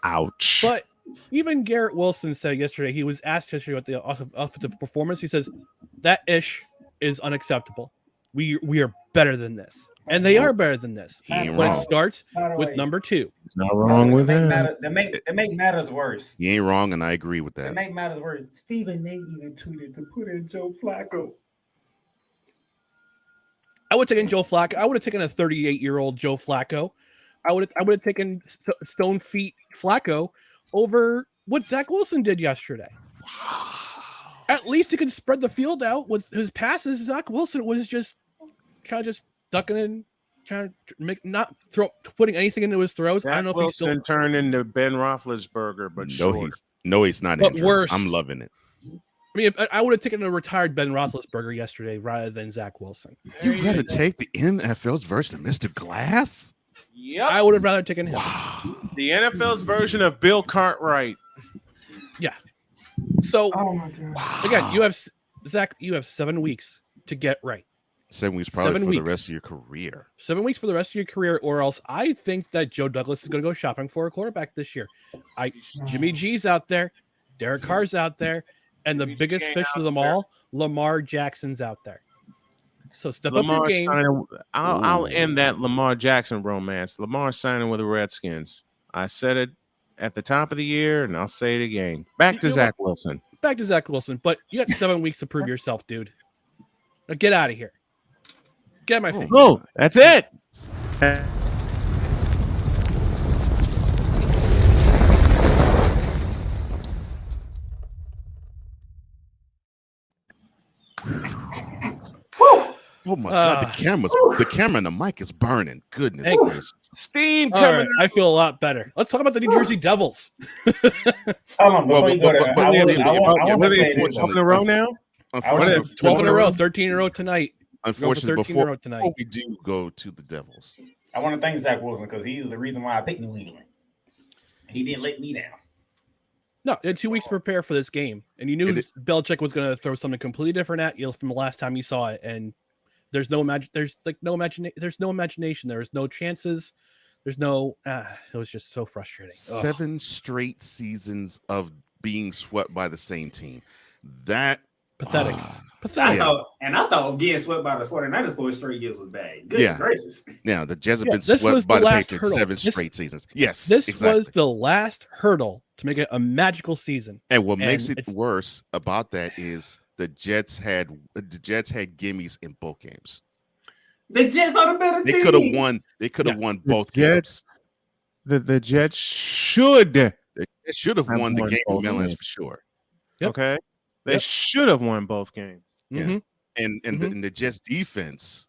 Ouch. But even Garrett Wilson said yesterday, he was asked yesterday about the offensive performance. He says, that ish is unacceptable. We are better than this. And they are better than this. But it starts with number 2. It's not wrong with that. They make matters worse. You ain't wrong, and I agree with that. They make matters worse. Stephen A. even tweeted to put in Joe Flacco. I would have taken Joe Flacco. I would have taken a 38-year-old Joe Flacco. I would have taken Stone Feet Flacco over what Zach Wilson did yesterday. At least he could spread the field out with his passes. Zach Wilson was just kind of just ducking in, trying to putting anything into his throws. Zach I don't know Wilson if he's still turned into Ben Roethlisberger, but he's not. But worse. I'm loving it. I mean, I would have taken a retired Ben Roethlisberger yesterday rather than Zach Wilson. You got to take the NFL's version of Mr. Glass? Yep. I would have rather taken him. Wow. The NFL's version of Bill Cartwright. Yeah. So, oh my God. Again, you have 7 weeks to get right. 7 weeks probably for the rest of your career. 7 weeks for the rest of your career, or else I think that Joe Douglas is going to go shopping for a quarterback this year. Jimmy G's out there, Derek Carr's out there, and the biggest fish of them all, Lamar Jackson's out there. So step up your game. I'll end that Lamar Jackson romance. Lamar signing with the Redskins. I said it at the top of the year, and I'll say it again. Back to Zach Wilson. Back to Zach Wilson. But you got 7 weeks to prove yourself, dude. Now get out of here. Get my face. Oh, that's it. Oh my God! The camera and the mic is burning. Goodness gracious! Steam coming. Right, I feel a lot better. Let's talk about the New Jersey Devils. Hold on, before you go there, I want to say this. 12 in a row now. 12 in a row, 13 in a row tonight. Unfortunately, before we do go to the Devils, I want to thank Zach Wilson because he was the reason why I picked New England. He didn't let me down. No, you had 2 weeks to prepare for this game, and you knew Belichick was going to throw something completely different at you from the last time you saw it. And there's no imagination. There's no chances. There's no. It was just so frustrating. 7 straight seasons of being swept by the same team. That pathetic. Pathetic. I thought getting swept by the 49ers for 3 years was bad. Good gracious. Yeah, the Jets have been swept by the Patriots 7 straight seasons. Yes, this was the last hurdle to make it a magical season. And what makes it worse about that is the Jets had gimmies in both games. The Jets are the better team. They could have won both games. The Jets should. They should have won the game with Mellons for sure. Yep. Okay. They should have won both games. Yeah. Mm-hmm. And the Jets defense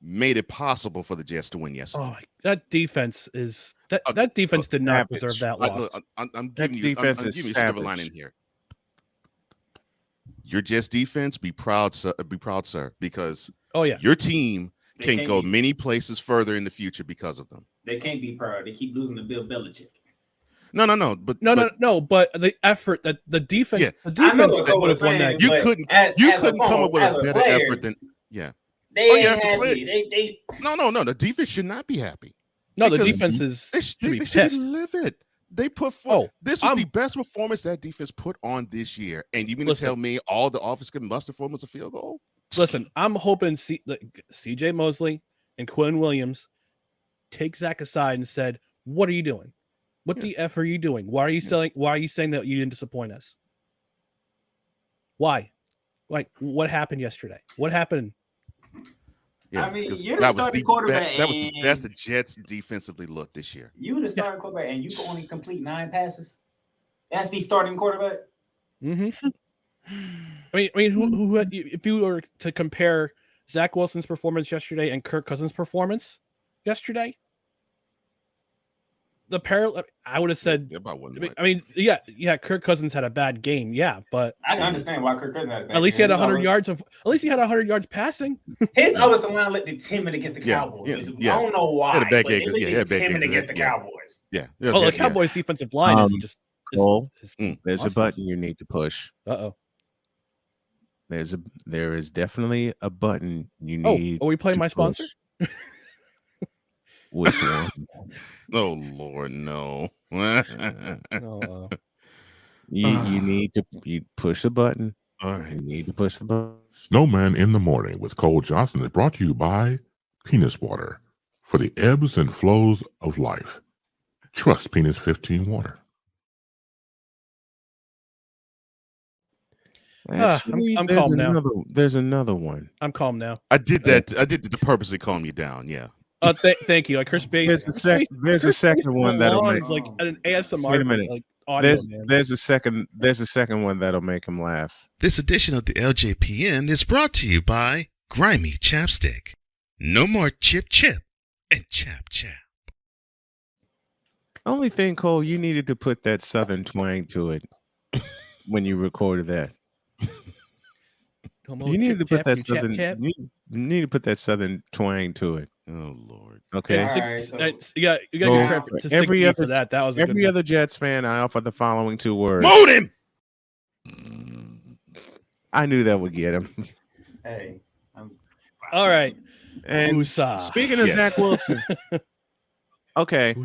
made it possible for the Jets to win yesterday. Oh, that defense is that defense did not deserve that loss. I'm giving you a silver line in here. Your Jets defense, be proud, sir, because your team can go many places further in the future because of them. They can't be proud. They keep losing to Bill Belichick. No. But the effort that the defense, would have won that. You couldn't come up with a better effort than They ain't happy. No. The defense should not be happy. No, the defense should be pissed. Livid. They put forth. This was the best performance that defense put on this year, and you mean to tell me all the offense could muster for was a field goal? Listen, I'm hoping C.J. Mosley and Quinn Williams take Zach aside and said, "What are you doing? What the F are you doing? Why are you saying that you didn't disappoint us? Why? Like, what happened yesterday? What happened?" Yeah, I mean, you're the starting quarterback. That's the Jets defensively look this year. You the starting quarterback, and you can only complete 9 passes. That's the starting quarterback. Mm-hmm. I mean, who had, if you were to compare Zach Wilson's performance yesterday and Kirk Cousins' performance yesterday, the parallel, I would have said. Kirk Cousins had a bad game, but I can understand why Kirk Cousins had a bad game. At least he had 100 yards of. At least he had 100 yards passing. His offensive line looked timid against the Cowboys. I don't know why. Had a bad game. Timid against the Cowboys. Yeah. The Cowboys' defensive line is just. Cole, there's a button you need to push. Uh-oh. There is definitely a button you need. Are we playing my sponsor? Which one? Oh Lord, no. You need to push the button. All right. You need to push the button. Snowman in the Morning with Cole Johnson is brought to you by Penis Water for the ebbs and flows of life. Trust Penis 15 Water. Actually, I'm calm now. There's another one. I'm calm now. I did that. I did to purposely calm you down. Yeah. Thank you. Like Chris Bates. There's a second one that'll make like an ASMR. Wait a minute. Like audio, there's a second one that'll make him laugh. This edition of the LJPN is brought to you by Grimy Chapstick. No more chip and chap. Only thing, Cole, you needed to put that southern twang to it when you recorded that. You need to put that southern. You need to put that southern twang to it. Oh Lord. Okay. You got to give credit to every other for that. That was every other Jets fan. I offer the following 2 words. Moan him. I knew that would get him. Hey. All right. And speaking of Zach Wilson, okay.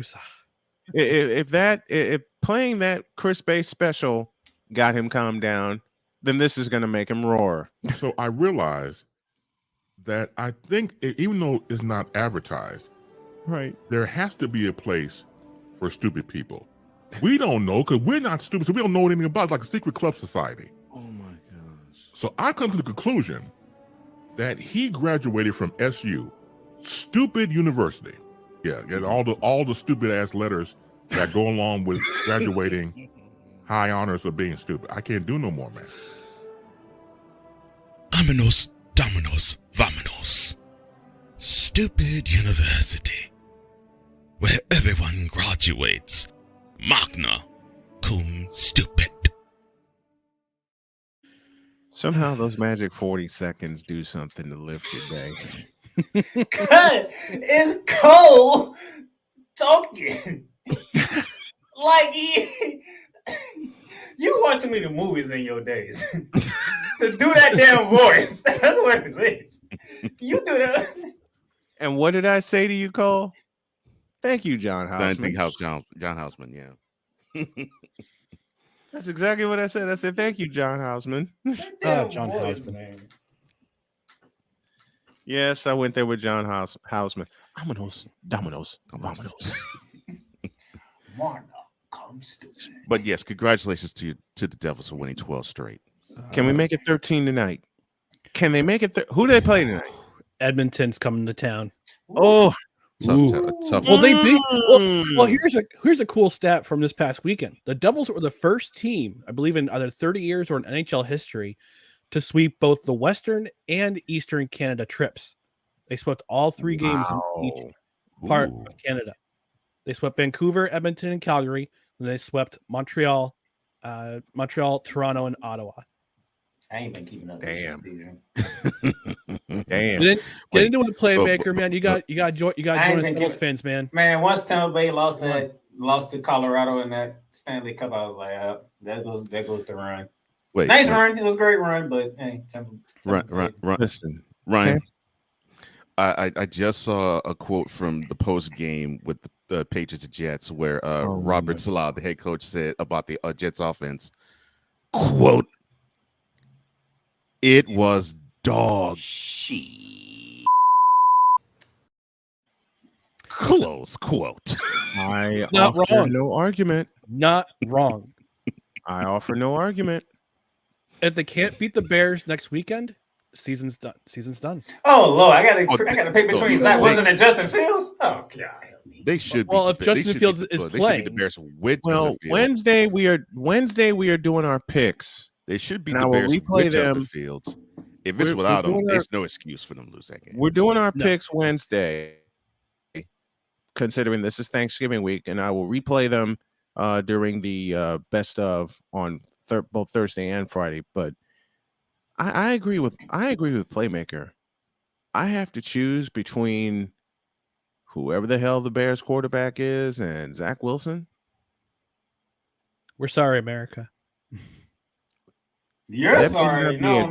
If playing that Chris Bay special got him calmed down, then this is going to make him roar. So I realized that I think even though it's not advertised, right, there has to be a place for stupid people. We don't know because we're not stupid, so we don't know anything about it, like a secret club society. Oh my gosh. So I come to the conclusion that he graduated from SU, stupid university. Yeah, and all the stupid ass letters that go along with graduating high honors of being stupid. I can't do no more, man. Vámonos, dominos, vámonos. Stupid university, where everyone graduates magna cum stupid. Somehow those magic 40 seconds do something to lift your day. Cut is Cole talking. Like you watch too many movies in your days to do that damn voice. That's what it is. You do that. And what did I say to you, Cole? Thank you, John Houseman. John Houseman, yeah. That's exactly what I said. I said, thank you, John Houseman. John Houseman. Yes, I went there with John Houseman. Dominos, vámonos. But yes, congratulations to the Devils for winning 12 straight. Can we make it 13 tonight? Can they make it? Who do they play tonight? Edmonton's coming to town. Oh, tough. Well, they beat. Well, here's a cool stat from this past weekend. The Devils were the first team, I believe, in either 30 years or in NHL history, to sweep both the Western and Eastern Canada trips. They swept all three games in each part of Canada. They swept Vancouver, Edmonton, and Calgary. And they swept Montreal, Toronto, and Ottawa. I ain't been keeping up. Damn. Get into a playmaker, man. You got to join us Devils fans, man. Man, once Tampa Bay lost to Colorado in that Stanley Cup, I was like, there goes the run. Nice run. It was a great run, but hey, Run. Listen, Ryan. Okay. I just saw a quote from the post game with the Patriots and Jets where Robert Saleh, the head coach, said about the Jets offense, quote, "It was dog shit." Close quote. I Not offer wrong. no argument. Not wrong. I offer no argument. If they can't beat the Bears next weekend, season's done. Oh Lord, I gotta pick between Zach Wilson and Justin Fields. Oh God. They should. Well, if Justin Fields is playing, the Bears with Wednesday we are doing our picks. They should beat the Bears with Justin Fields. If it's without him, there's no excuse for them to lose that game. We're doing our picks Wednesday, considering this is Thanksgiving week, and I will replay them during the best of on both Thursday and Friday. But I agree with Playmaker. I have to choose between whoever the hell the Bears quarterback is and Zach Wilson. We're sorry, America. You're sorry. No.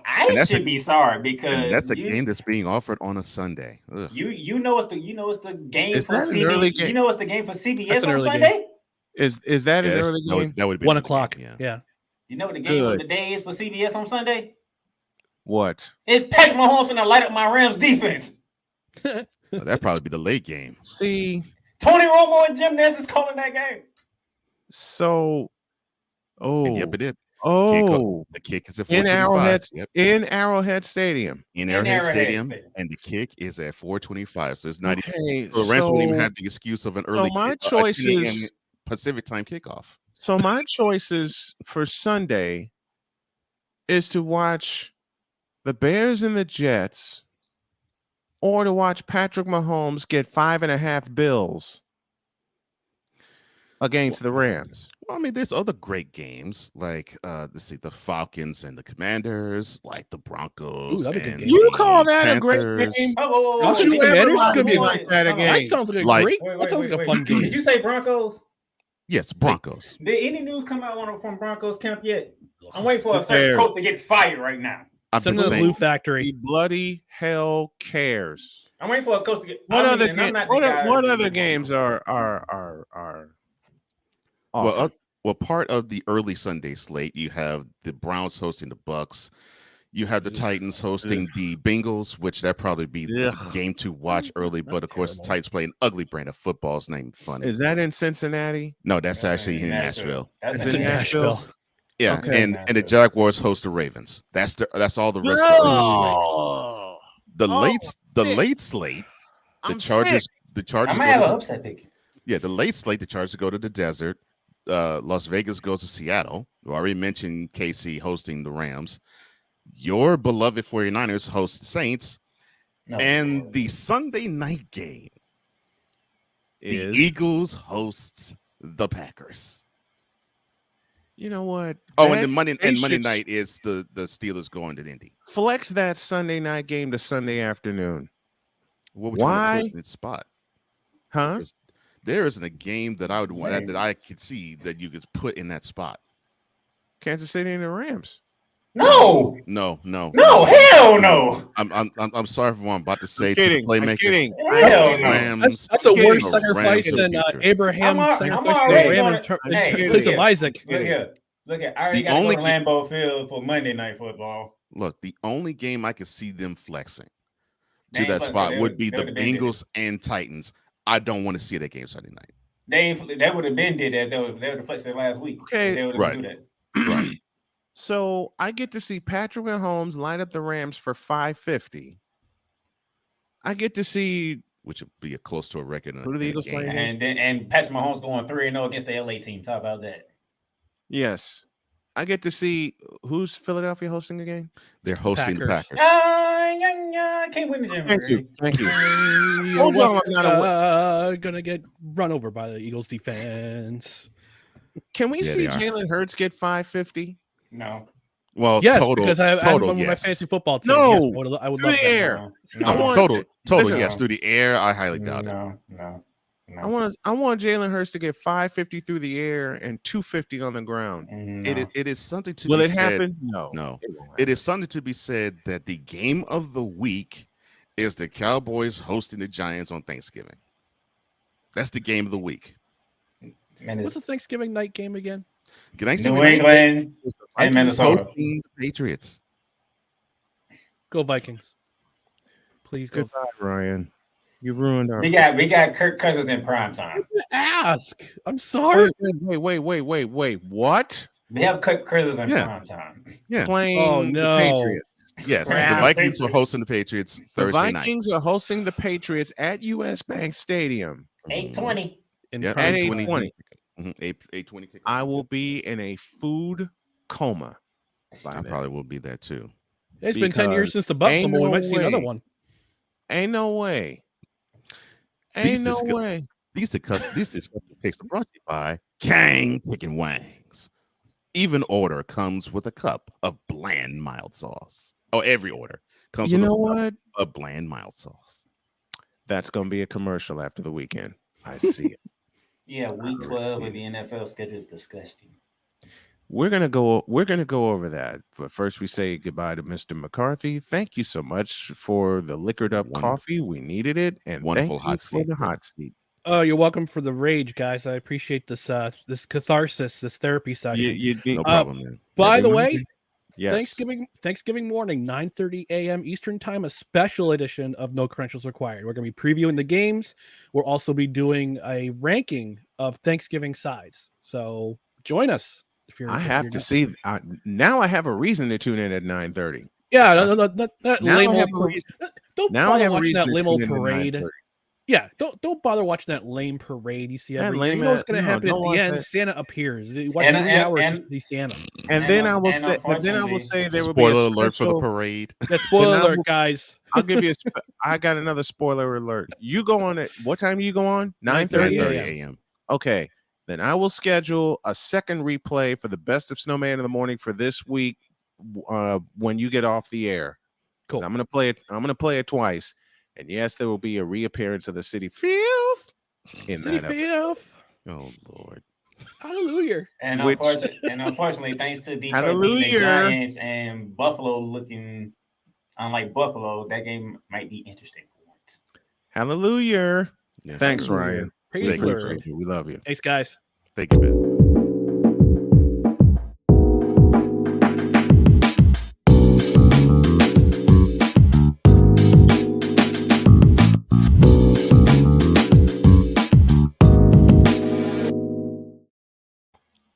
I should be sorry because that's a game that's being offered on a Sunday. Ugh. You know it's the game is for CBS. You know it's the game for CBS on Sunday. Game. Is that an early game? That would be 1 o'clock. Yeah. You know what the game of the day is for CBS on Sunday? What? It's Patrick Mahomes finna light up my Rams defense. That'd probably be the late game. See, Tony Romo and Jim Nantz is calling that game. So, yep, it did. The kick is at 4:25. In Arrowhead Stadium. In Arrowhead Stadium, and the kick is at 4:25. So it's not even. So Rams don't even have the excuse of an early. So my choices Pacific time kickoff. So my choices for Sunday is to watch the Bears and the Jets, or to watch Patrick Mahomes get 5.5 bills against the Rams. Well, I mean, there's other great games like the Falcons and the Commanders, like the Broncos. And you call that Panthers. A great game? The Commanders is going to be like that again. That sounds like a great. That sounds like a fun game. Did you say Broncos? Yes, Broncos. Did any news come out from Broncos camp yet? I'm waiting for a certain coach to get fired right now. I've Send been them to the saying Blue Factory. The bloody hell cares. I'm waiting for us coach to get. What other What other games are well, part of the early Sunday slate, you have the Browns hosting the Bucks. You have the Titans hosting the Bengals, which that probably be the game to watch early. But of course, the Titans play an ugly brand of football. It's not even funny. Is that in Cincinnati? No, that's actually in Nashville. That's in Nashville. Yeah, Okay. and the Jaguars host the Ravens. That's all the rest of the slate. The late slate, the Chargers. The Chargers. I might have an upset pick. Yeah, the late slate, the Chargers go to the desert. Las Vegas goes to Seattle. We already mentioned KC hosting the Rams. Your beloved 49ers host the Saints. And the Sunday night game, the Eagles hosts the Packers. You know what? Oh, and Monday night is the Steelers going to Indy. Flex that Sunday night game to Sunday afternoon. What would you want to put in its spot? Huh? There isn't a game that I would want that I could see that you could put in that spot. Kansas City and the Rams. No, hell no. I'm sorry for what I'm about to say. Kidding. To the playmaker. I'm kidding. Hell no. Rams, That's a worse sacrifice than Abraham sacrificing the Ram in place of Isaac. Look at I already got to go to Lambeau Field for Monday Night Football. Look, the only game I could see them flexing to that spot would be the Bengals and Titans. I don't want to see that game Sunday night. They would have been did that. They would have flexed it last week. Okay, they would have do that. Right. So I get to see Patrick Mahomes line up the Rams for 550. I get to see, which would be close to a record. Who do the Eagles play? And Patrick Mahomes going 3-0 against the LA team. Talk about that. Yes. I get to see who's Philadelphia hosting again? They're hosting the Packers. I can't win the gym. Thank you. Gonna get run over by the Eagles defense. Can we see Jalen Hurts get 550? No. Well, yes, total, because I have one with my fantasy football team. No, yes, I would love the air. No. Total, yes, through the air. I highly doubt it. No. I want Jalen Hurts to get 550 through the air and 250 on the ground. No. It is something to Will be it said. happen? No. It is something to be said that the game of the week is the Cowboys hosting the Giants on Thanksgiving. That's the game of the week. What's the Thanksgiving night game again? New England and Minnesota hosting the Patriots. Go Vikings. Please go. Goodbye, Ryan. You ruined our. We got Kirk Cousins in prime time. Ask. I'm sorry. Wait. What? We have Kirk Cousins in prime time. Yeah. Playing the Patriots. Yes, the Vikings are hosting the Patriots Thursday night. The Vikings are hosting the Patriots at US Bank Stadium. 8:20. At 8:20. 8:20. I will be in a food coma. I probably will be there too. It's been 10 years since the Buffalo Bowl. We might see another one. Ain't no way. Ain't no way. These discussion picks are brought to you by Kang Chicken Wangs. Even order comes with a cup of bland mild sauce. Oh, every order comes with a cup of bland mild sauce. That's going to be a commercial after the weekend. I see it. Yeah, week 12 of the NFL schedule is disgusting. We're gonna go over that, but first we say goodbye to Mr. McCarthy. Thank you so much for the liquored up coffee. We needed it, and wonderful thank you for the hot seat. Oh, you're welcome for the rage, guys. I appreciate this this catharsis, this therapy session. No problem, man. By the way, yes. Thanksgiving morning, 9:30 a.m. Eastern time, a special edition of No Credentials Required. We're going to be previewing the games. We'll also be doing a ranking of Thanksgiving sides. So join us. I have to see. Now I have a reason to tune in at 9:30. Yeah, that lame old parade. Don't bother watching that lame old parade. Yeah, don't bother watching that lame parade you see every year. You know what's going to happen at the end. That. Santa appears. You watch 3 hours to see Santa. And then I will say there will be spoiler alert for the parade. Yeah, spoiler alert, guys. I'll give you I got another spoiler alert. You go on at what time do you go on? 9:30 a.m. Okay. Then I will schedule a second replay for the best of Snowman in the morning for this week when you get off the air. Cool. I'm gonna play it twice. And yes, there will be a reappearance of the City Filth in City that Filth. Oh Lord. Hallelujah. And unfortunately, thanks to Detroit beating the Giants and Buffalo looking unlike Buffalo, that game might be interesting for once. Hallelujah. Yeah, thanks, sure. Ryan. Praise we the appreciate Lord. you. We love you. Thanks, guys. Thank you, man.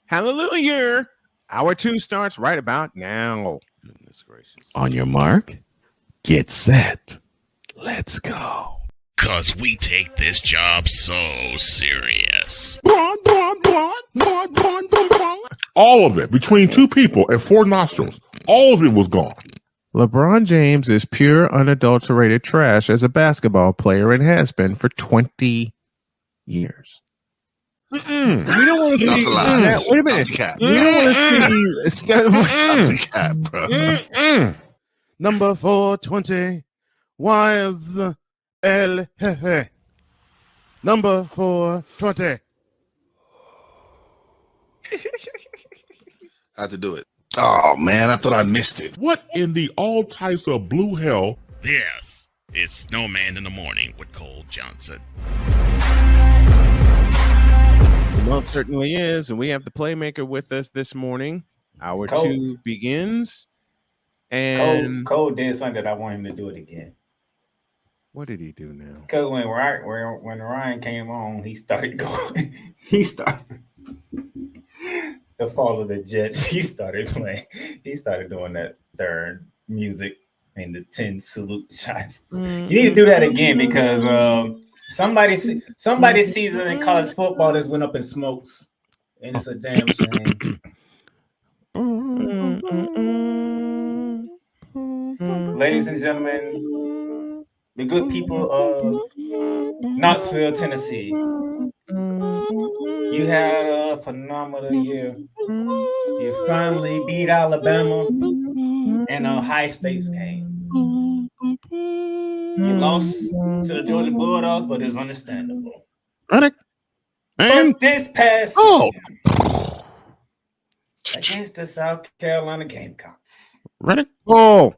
Hallelujah. Hour 2 starts right about now. Goodness gracious. On your mark, get set. Let's go. Cause we take this job so serious. All of it between two people and 4 nostrils. All of it was gone. LeBron James is pure, unadulterated trash as a basketball player and has been for 20 years. We don't want to see that. Wait a minute. We don't want to see cap, bro. Number 420. Wise El Jefe. Number 420. I had to do it. Oh man, I thought I missed it. What in the all types of blue hell? Yes, it's Snowman in the Morning with Cole Johnson. It most certainly is, and we have the playmaker with us this morning. Hour 2 begins, and Cole did something that I want him to do it again. What did he do now? Because when Ryan came on, he started going. He started the fall of the Jets. He started playing. He started doing that third music and the 10 salute shots. You need to do that again because somebody's season in college football just went up in smokes, and it's a damn shame. Ladies and gentlemen, the good people of Knoxville, Tennessee, you had a phenomenal year. You finally beat Alabama in a high-stakes game. You lost to the Georgia Bulldogs, but it's understandable. And but this past season, against the South Carolina Gamecocks. Ready? Oh.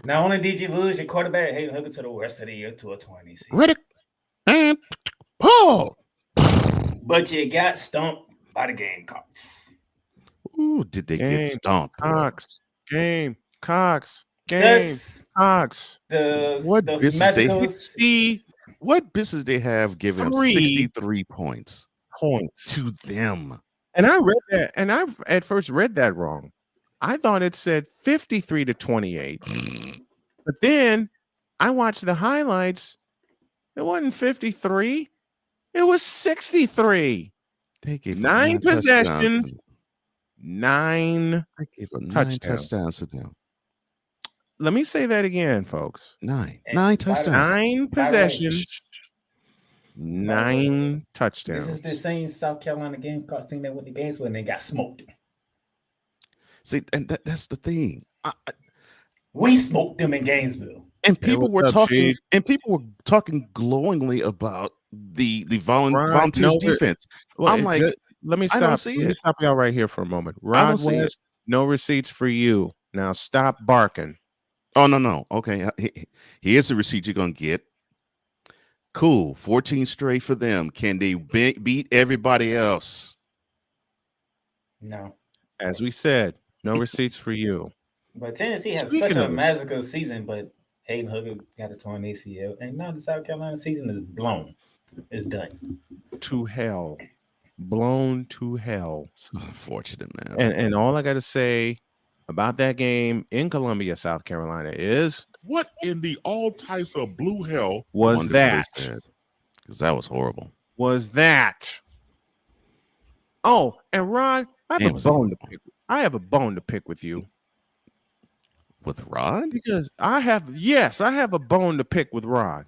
Not only did you lose your quarterback, Hayden Hooker, to the rest of the year to a 20 seed. Ready? And Paul. But you got stumped by the Gamecocks. Ooh, did they get stomped? Cox. Gamecocks. What business they have given 63 points to them? And I read that, and I at first read that wrong. I thought it said 53-28. But then I watched the highlights. It wasn't 53. It was 63. They gave 9 possessions, 9 touchdowns to them. Let me say that again, folks. 9 touchdowns. 9 possessions, 9 touchdowns. This is the same South Carolina Gamecocks team that went to games when they got smoked. See, and that's the thing. We smoked them in Gainesville, and people were talking glowingly about the Volunteers defense. Well, I'm like, let me stop. I don't see let me stop y'all right here for a moment. Rod West, no receipts for you. Now stop barking. Oh no. Okay, here's the receipt you're gonna get. Cool, 14 straight for them. Can they beat everybody else? No. As we said, no receipts for you. But Tennessee has such a magical season, but Hayden Hooker got a torn ACL, and now the South Carolina season is blown. It's done. To hell. Blown to hell. So unfortunate, man. And all I got to say about that game in Columbia, South Carolina is... What in the all types of blue hell was that? Because that was horrible. Was that? Oh, and Ron, I have a bone to pick with you. With Rod? Because I have a bone to pick with Rod.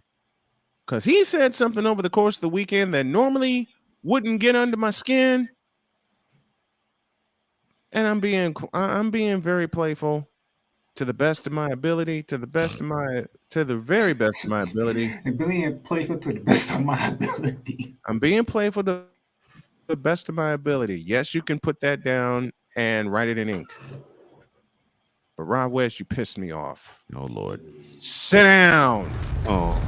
Because he said something over the course of the weekend that normally wouldn't get under my skin. And I'm being very playful to the best of my ability, to the very best of my ability. And being playful to the best of my ability. I'm being playful to the best of my ability. Yes, you can put that down and write it in ink. But Rod West, you pissed me off. Oh Lord. Sit down. Oh.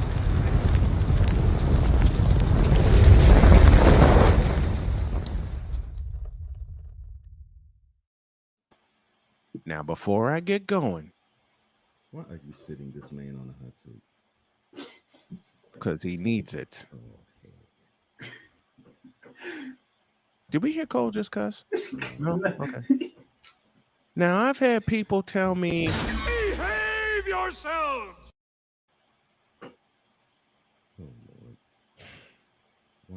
Now, before I get going, why are you sitting this man on a hot seat? Because he needs it. Did we hear Cole just cuss? No? Okay. Now, I've had people tell me, Behave yourselves!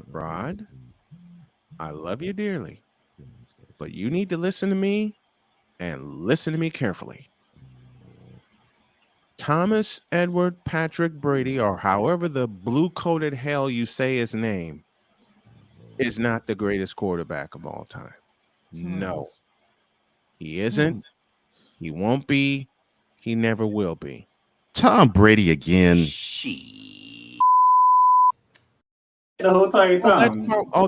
Rod, I love you dearly, but you need to listen to me and listen to me carefully. Thomas Edward Patrick Brady, or however the blue-coated hell you say his name, is not the greatest quarterback of all time. No. He isn't. He won't be. He never will be. Tom Brady again. The whole time.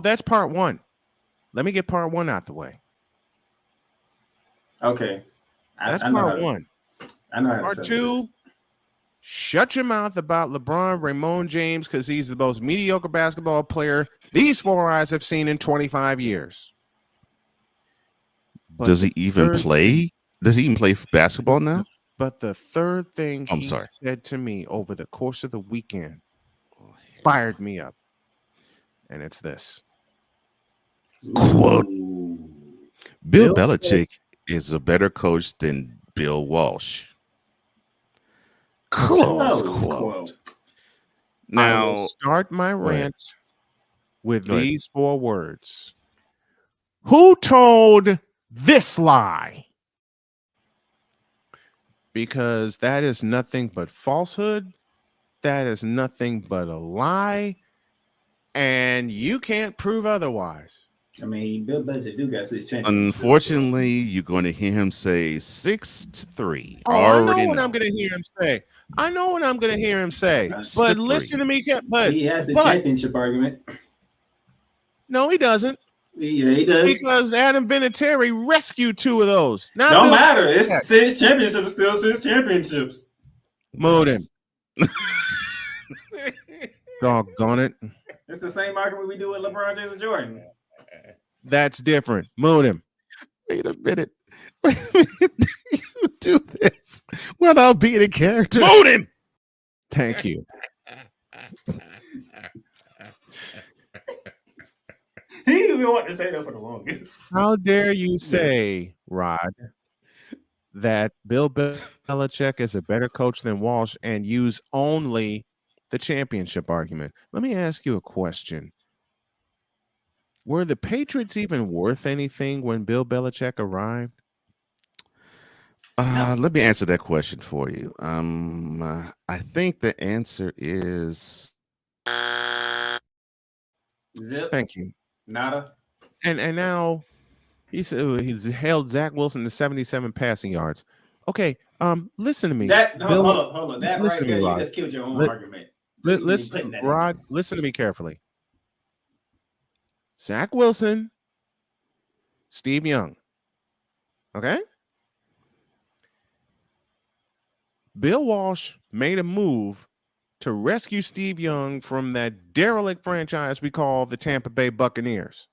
That's part one. Let me get part one out the way. Okay. That's part one. I know how to Part say two, this. shut your mouth about LeBron, Raymond James, because he's the most mediocre basketball player these four eyes have seen in 25 years. But Does he even play? Does he even play basketball now? But the third thing he said to me over the course of the weekend fired me up. And it's this. Quote, Bill Belichick is a better coach than Bill Walsh. Close quote. Now, I will start my rant with these four words. Who told this lie? Because that is nothing but falsehood. That is nothing but a lie. And you can't prove otherwise. I mean, Bill Belichick do got 6 championships. Unfortunately, you're going to hear him say 6-3. I know what I'm going to hear him say. But listen to me. But he has the championship argument. No, he doesn't. Yeah, he does. Because Adam Vinatieri rescued 2 of those. Now don't matter. It's 6 championships, still 6 championships. Mood him. Doggone it. It's the same argument we do with LeBron James and Jordan. That's different. Mood him. Wait a minute. You do this without being a character. Mood him. Thank you. He didn't even want to say that for the longest. How dare you say, Rod, that Bill Belichick is a better coach than Walsh and use only the championship argument? Let me ask you a question. Were the Patriots even worth anything when Bill Belichick arrived? Let me answer that question for you. I think the answer is zip. Thank you. Nada. And now he's held Zach Wilson to 77 passing yards. Okay, listen to me. Hold on. That right there, you just killed your own argument. Listen, Rod, listen to me carefully. Zach Wilson, Steve Young. Okay? Bill Walsh made a move to rescue Steve Young from that derelict franchise we call the Tampa Bay Buccaneers.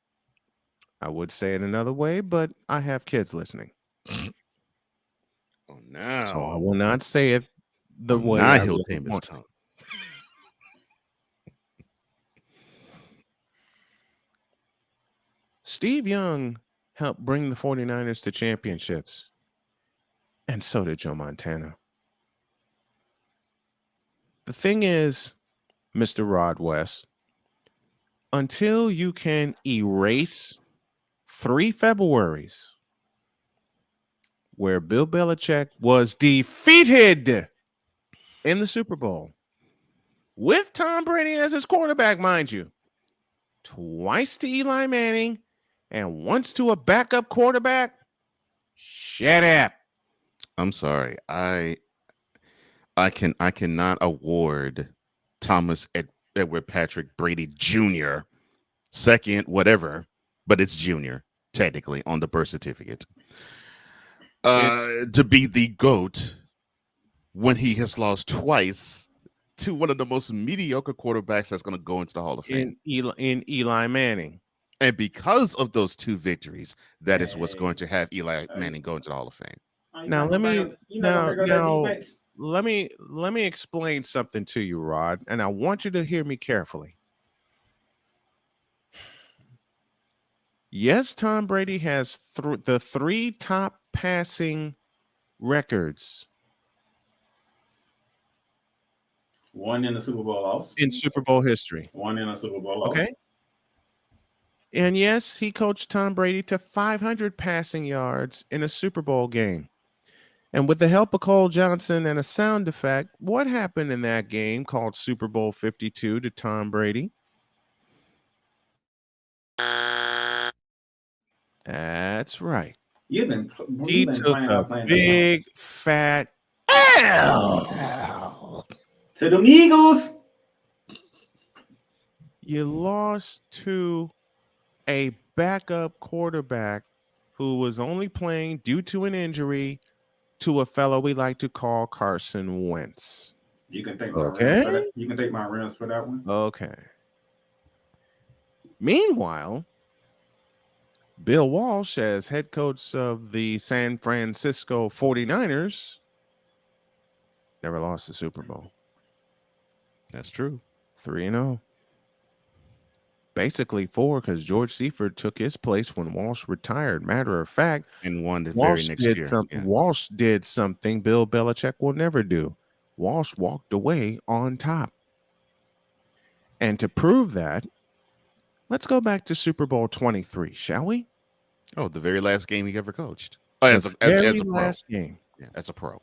I would say it another way, but I have kids listening. Oh, no. So I will not say it the way now I he'll really tame his want. tongue. Steve Young helped bring the 49ers to championships. And so did Joe Montana. The thing is, Mr. Rod West, until you can erase 3 Februaries where Bill Belichick was defeated in the Super Bowl with Tom Brady as his quarterback, mind you, twice to Eli Manning and once to a backup quarterback, shut up. I'm sorry. I cannot award Thomas Edward Patrick Brady Jr. second, whatever, but it's junior technically on the birth certificate. To be the GOAT when he has lost twice to one of the most mediocre quarterbacks that's going to go into the Hall of Fame. In Eli Manning. And because of those two victories, that is what's going to have Eli Manning go into the Hall of Fame. Now let me explain something to you, Rod, and I want you to hear me carefully. Yes, Tom Brady has the three top passing records. One in the Super Bowl loss. In Super Bowl history. One in a Super Bowl loss. Okay. And yes, he coached Tom Brady to 500 passing yards in a Super Bowl game. And with the help of Cole Johnson and a sound effect, what happened in that game called Super Bowl 52 to Tom Brady? That's right. He took a big fat L to the Eagles. You lost to a backup quarterback who was only playing due to an injury to a fellow we like to call Carson Wentz. You can take my rims for that. You can take my rims for that one. Okay. Meanwhile, Bill Walsh, as head coach of the San Francisco 49ers, never lost the Super Bowl. That's true. 3-0. Basically 4 because George Seifert took his place when Walsh retired. Matter of fact, and won the very next year. Walsh did something Bill Belichick will never do. Walsh walked away on top. And to prove that, let's go back to Super Bowl 23, shall we? Oh, the very last game he ever coached. Oh, as a pro. Game. Yeah, as a pro.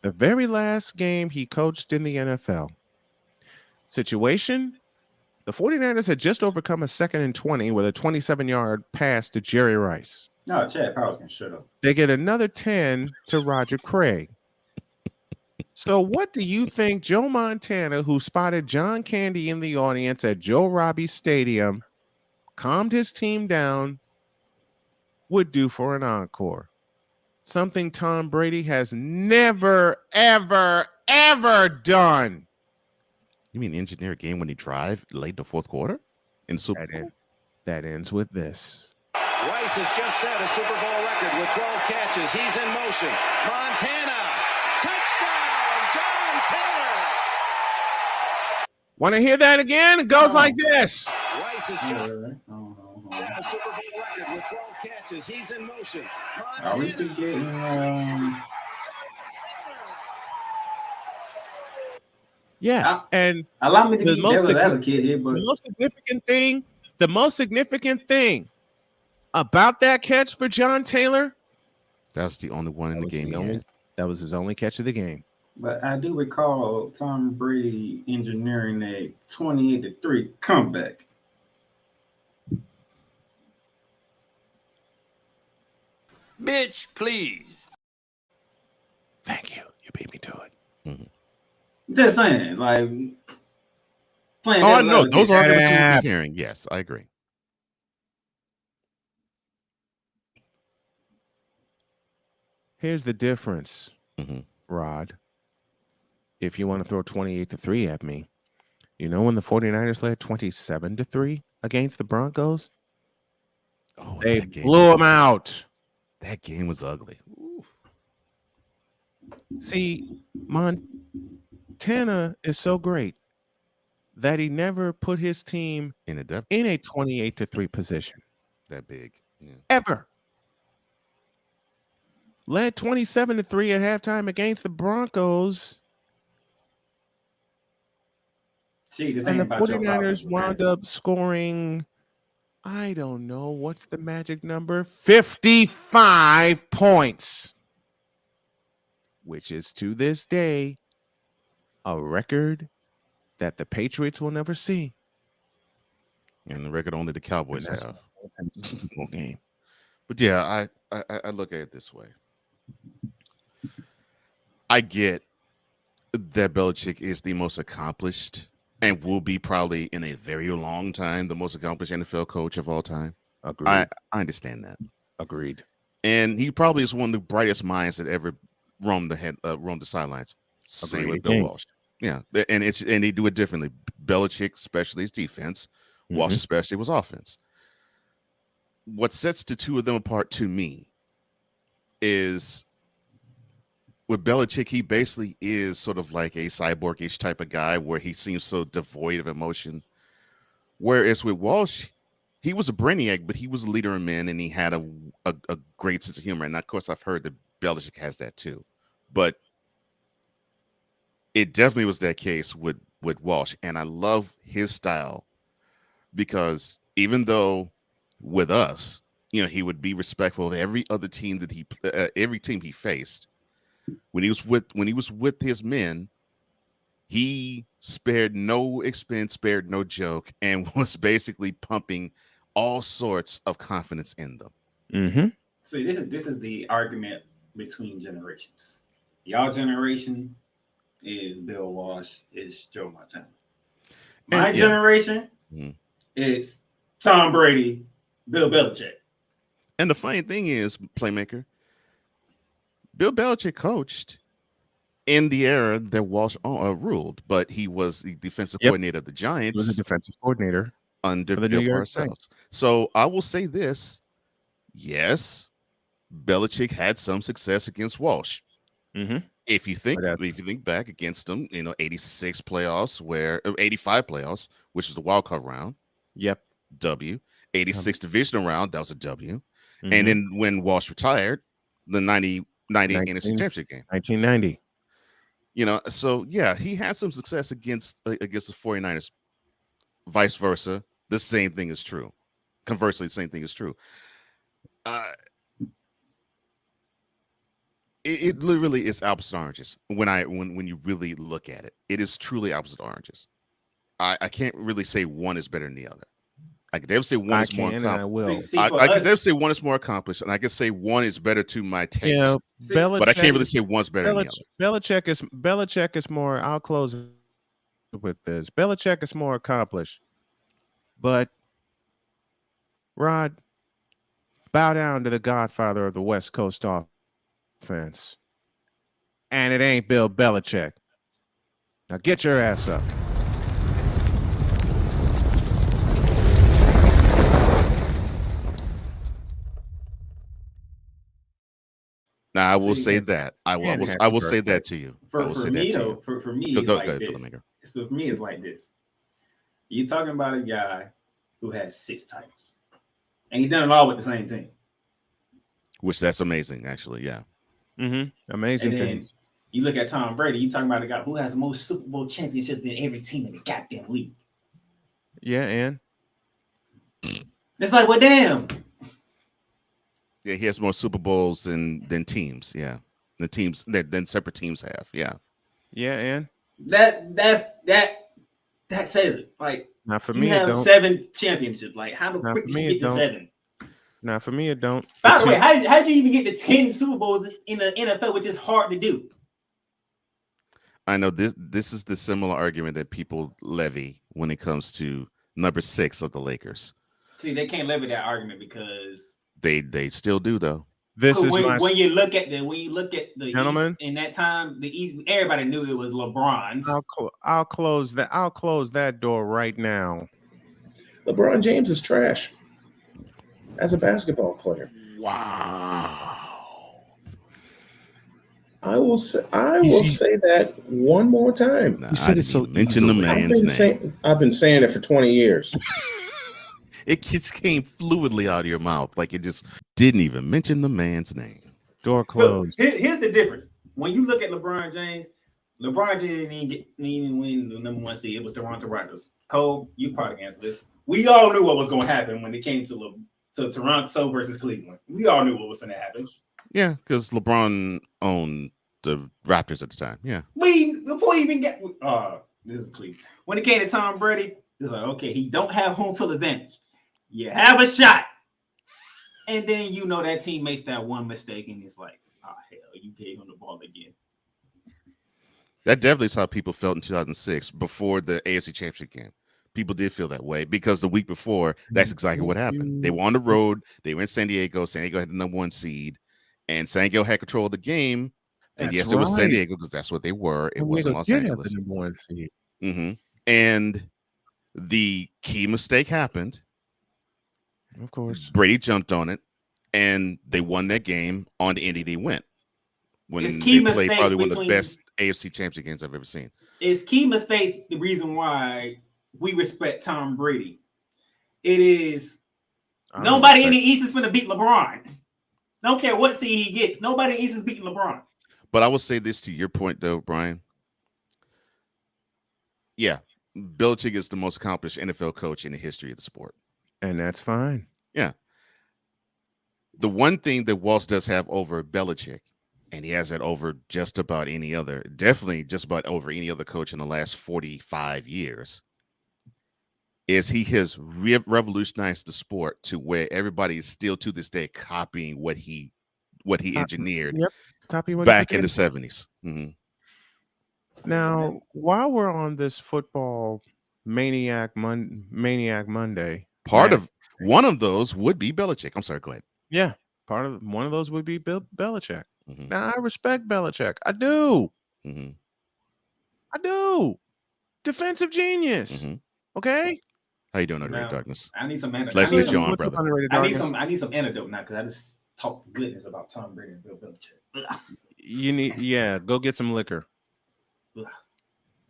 The very last game he coached in the NFL. Situation: the 49ers had just overcome a 2nd and 20 with a 27-yard pass to Jerry Rice. No, Chad Powers can shut up. They get another 10 to Roger Craig. So what do you think Joe Montana, who spotted John Candy in the audience at Joe Robbie Stadium, calmed his team down, would do for an encore? Something Tom Brady has never, ever, ever done. You mean engineer a game when he drive late in the fourth quarter in the Super Bowl? That ends with this. Rice has just set a Super Bowl record with 12 catches. He's in motion. Montana, touchdown, John Taylor. Want to hear that again? It goes like this. Rice has just set a Super Bowl record with 12 catches. He's in motion. Montana. Are we forgetting? Yeah, and allow me to the be most devil's advocate here, but the most significant thing about that catch for John Taylor, that was the only one in the game. That was his only catch of the game. But I do recall Tom Brady engineering a 28-3 comeback. Bitch, please. Thank you. You beat me to it. Mm-hmm. Just saying, like playing. Oh, no, those are the hearing. Yes, I agree. Here's the difference, Rod. If you want to throw 28-3 at me, you know when the 49ers led 27-3 against the Broncos? Oh, they blew them out. That game was ugly. Ooh. See, Montana is so great that he never put his team in a 28-3 position. That big. Yeah. Ever. Led 27-3 at halftime against the Broncos. And the 49ers wound up scoring, I don't know, what's the magic number? 55 points. Which is to this day a record that the Patriots will never see. And the record only the Cowboys have. Game. But yeah, I look at it this way. I get that Belichick is the most accomplished and will be probably in a very long time the most accomplished NFL coach of all time. Agreed. I understand that. Agreed. And he probably is one of the brightest minds that ever roamed the sidelines. Same Agreed with Bill again. Walsh. Yeah, and they do it differently. Belichick, especially his defense. Walsh, especially, was offense. What sets the two of them apart to me is with Belichick, he basically is sort of like a cyborg-ish type of guy where he seems so devoid of emotion. Whereas with Walsh, he was a brainiac, but he was a leader of men, and he had a great sense of humor. And of course, I've heard that Belichick has that too. But it definitely was that case with Walsh. And I love his style because even though with us, he would be respectful of every other team that every team he faced. When he was with his men, he spared no expense, spared no joke, and was basically pumping all sorts of confidence in them. Mm-hmm. See, this is the argument between generations. Y'all generation is Bill Walsh, is Joe Montana. My generation is Tom Brady, Bill Belichick. And the funny thing is, Playmaker, Bill Belichick coached in the era that Walsh ruled, but he was the defensive coordinator of the Giants. He was a defensive coordinator under for the Bill New York Parcells. Giants. So I will say this: yes, Belichick had some success against Walsh. Mm-hmm. If you think back against him, 86 playoffs, 85 playoffs, which is the wild card round. Yep. W. 86 divisional round, that was a W. Mm-hmm. And then when Walsh retired, the 90 NFC championship game. 1990. So yeah, he had some success against the 49ers. Vice versa, the same thing is true. Conversely, the same thing is true. It literally is apples and oranges when you really look at it. It is truly apples and oranges. I can't really say one is better than the other. I could never say one is more accomplished. I will. I could never say one is more accomplished, and I could say one is better to my taste. But I can't really say one's better than the other. Belichick is more. I'll close with this. Belichick is more accomplished, but Rod, bow down to the godfather of the West Coast offense, and it ain't Bill Belichick. Now get your ass up. Now I will say that. I will say that to you. For me, it's like this. You're talking about a guy who has 6 titles, and he's done it all with the same team. Which that's amazing, actually. Yeah. Mm-hmm. Amazing and then things. You look at Tom Brady. You're talking about a guy who has more Super Bowl championships than every team in the goddamn league. Yeah, and it's like, well, damn. Yeah, he has more Super Bowls than teams. Yeah, the teams than separate teams have. Yeah. Yeah, and that says it. Like, not for you me. have 7 championships. Like, how the quick did you get to 7? Not for me. It don't. By the way, how'd you even get to 10 Super Bowls in the NFL, which is hard to do? I know this is the similar argument that people levy when it comes to number 6 of the Lakers. See, they can't levy that argument because they still do though. When you look at the gentlemen East, in that time, the East, everybody knew it was LeBron's. I'll close that door right now. LeBron James is trash as a basketball player. Wow. I will say that one more time. You said it so mention the man's name. I've been saying it for 20 years. It just came fluidly out of your mouth, like it just didn't even mention the man's name. Door closed. Look, here's the difference. When you look at LeBron James didn't even win the number 1 seed. It was Toronto Raptors. Cole, you probably can answer this. We all knew what was going to happen when it came to Toronto versus Cleveland. We all knew what was going to happen. Yeah, because LeBron owned the Raptors at the time. Yeah. Before he even get this is Cleveland. When it came to Tom Brady, it's like, okay, he don't have home field advantage. You have a shot. And then that team makes that one mistake, and it's like, oh hell, you gave him the ball again. That definitely is how people felt in 2006 before the AFC Championship game. People did feel that way because the week before, that's exactly what happened. They were on the road. They were in San Diego. San Diego had the #1 seed, and San Diego had control of the game. And That's yes, it was San right. Diego because that's what they were. It San wasn't Diego Los did have the Angeles. #1 seed. And the key mistake happened. Of course. Brady jumped on it, and they won that game. On the Indy, they went. When It's key they played mistakes probably one of the between- best AFC Championship games I've ever seen. Is key mistakes the reason why we respect Tom Brady? It is nobody in the East is going to beat LeBron. Don't care what seed he gets. Nobody in the East is beating LeBron. But I will say this to your point, though, Brian. Yeah, Belichick is the most accomplished NFL coach in the history of the sport. And that's fine. Yeah. The one thing that Walsh does have over Belichick, and he has that over just about any other, definitely just about over any other coach in the last 45 years, is he has revolutionized the sport to where everybody is still to this day copying what he engineered back in the 70s. Now, while we're on this football Maniac Monday, one of those would be Belichick. I'm sorry, go ahead. Yeah, one of those would be Belichick. Now, I respect Belichick. I do. I do. Defensive genius. Okay. How you doing, Underrated Darkness? I need some antidote. Let's let you on, brother. I need some antidote now because I just talk goodness about Tom Brady and Bill Belichick. Go get some liquor.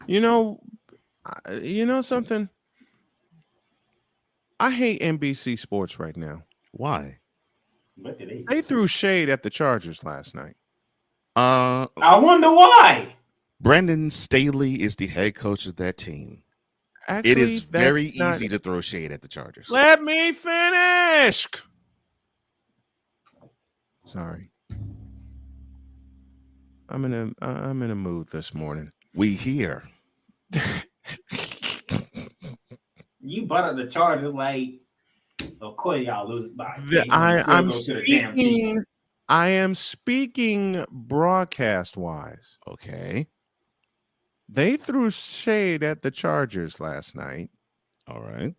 You know something? I hate NBC Sports right now. Why? What did they? They threw shade at the Chargers last night. I wonder why. Brandon Staley is the head coach of that team. Actually, it is very easy to throw shade at the Chargers. Let me finish. Sorry. I'm in a mood this morning. We here. You brought up the Chargers like, of course y'all lose by. I am speaking broadcast wise. Okay. They threw shade at the Chargers last night. All right.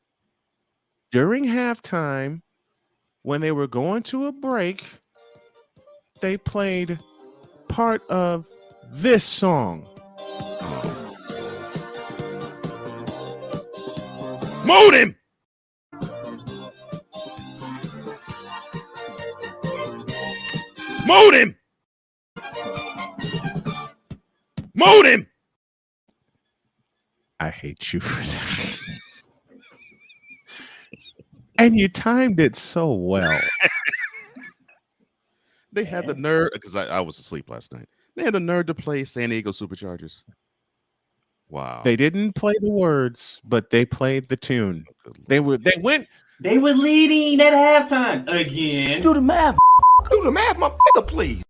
During halftime, when they were going to a break, they played part of this song. Mold him! Mold him! Mold him! I hate you for that. And you timed it so well. They had the nerve, because I was asleep last night. They had the nerve to play San Diego Superchargers. Wow. They didn't play the words, but they played the tune. They were leading at halftime again. Do the math. Do the math, my nigga, please.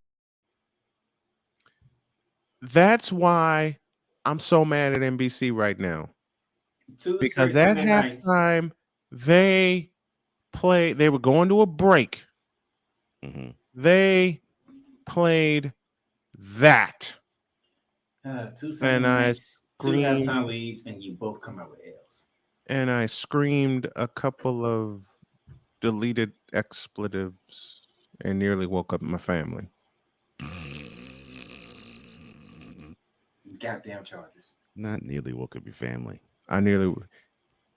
That's why I'm so mad at NBC right now. Because at halftime, they were going to a break. They played that. And I screamed, 2 halftime leads, and you both come out with L's. And I screamed a couple of deleted expletives and nearly woke up my family. Goddamn Chargers. Not nearly woke up your family. I nearly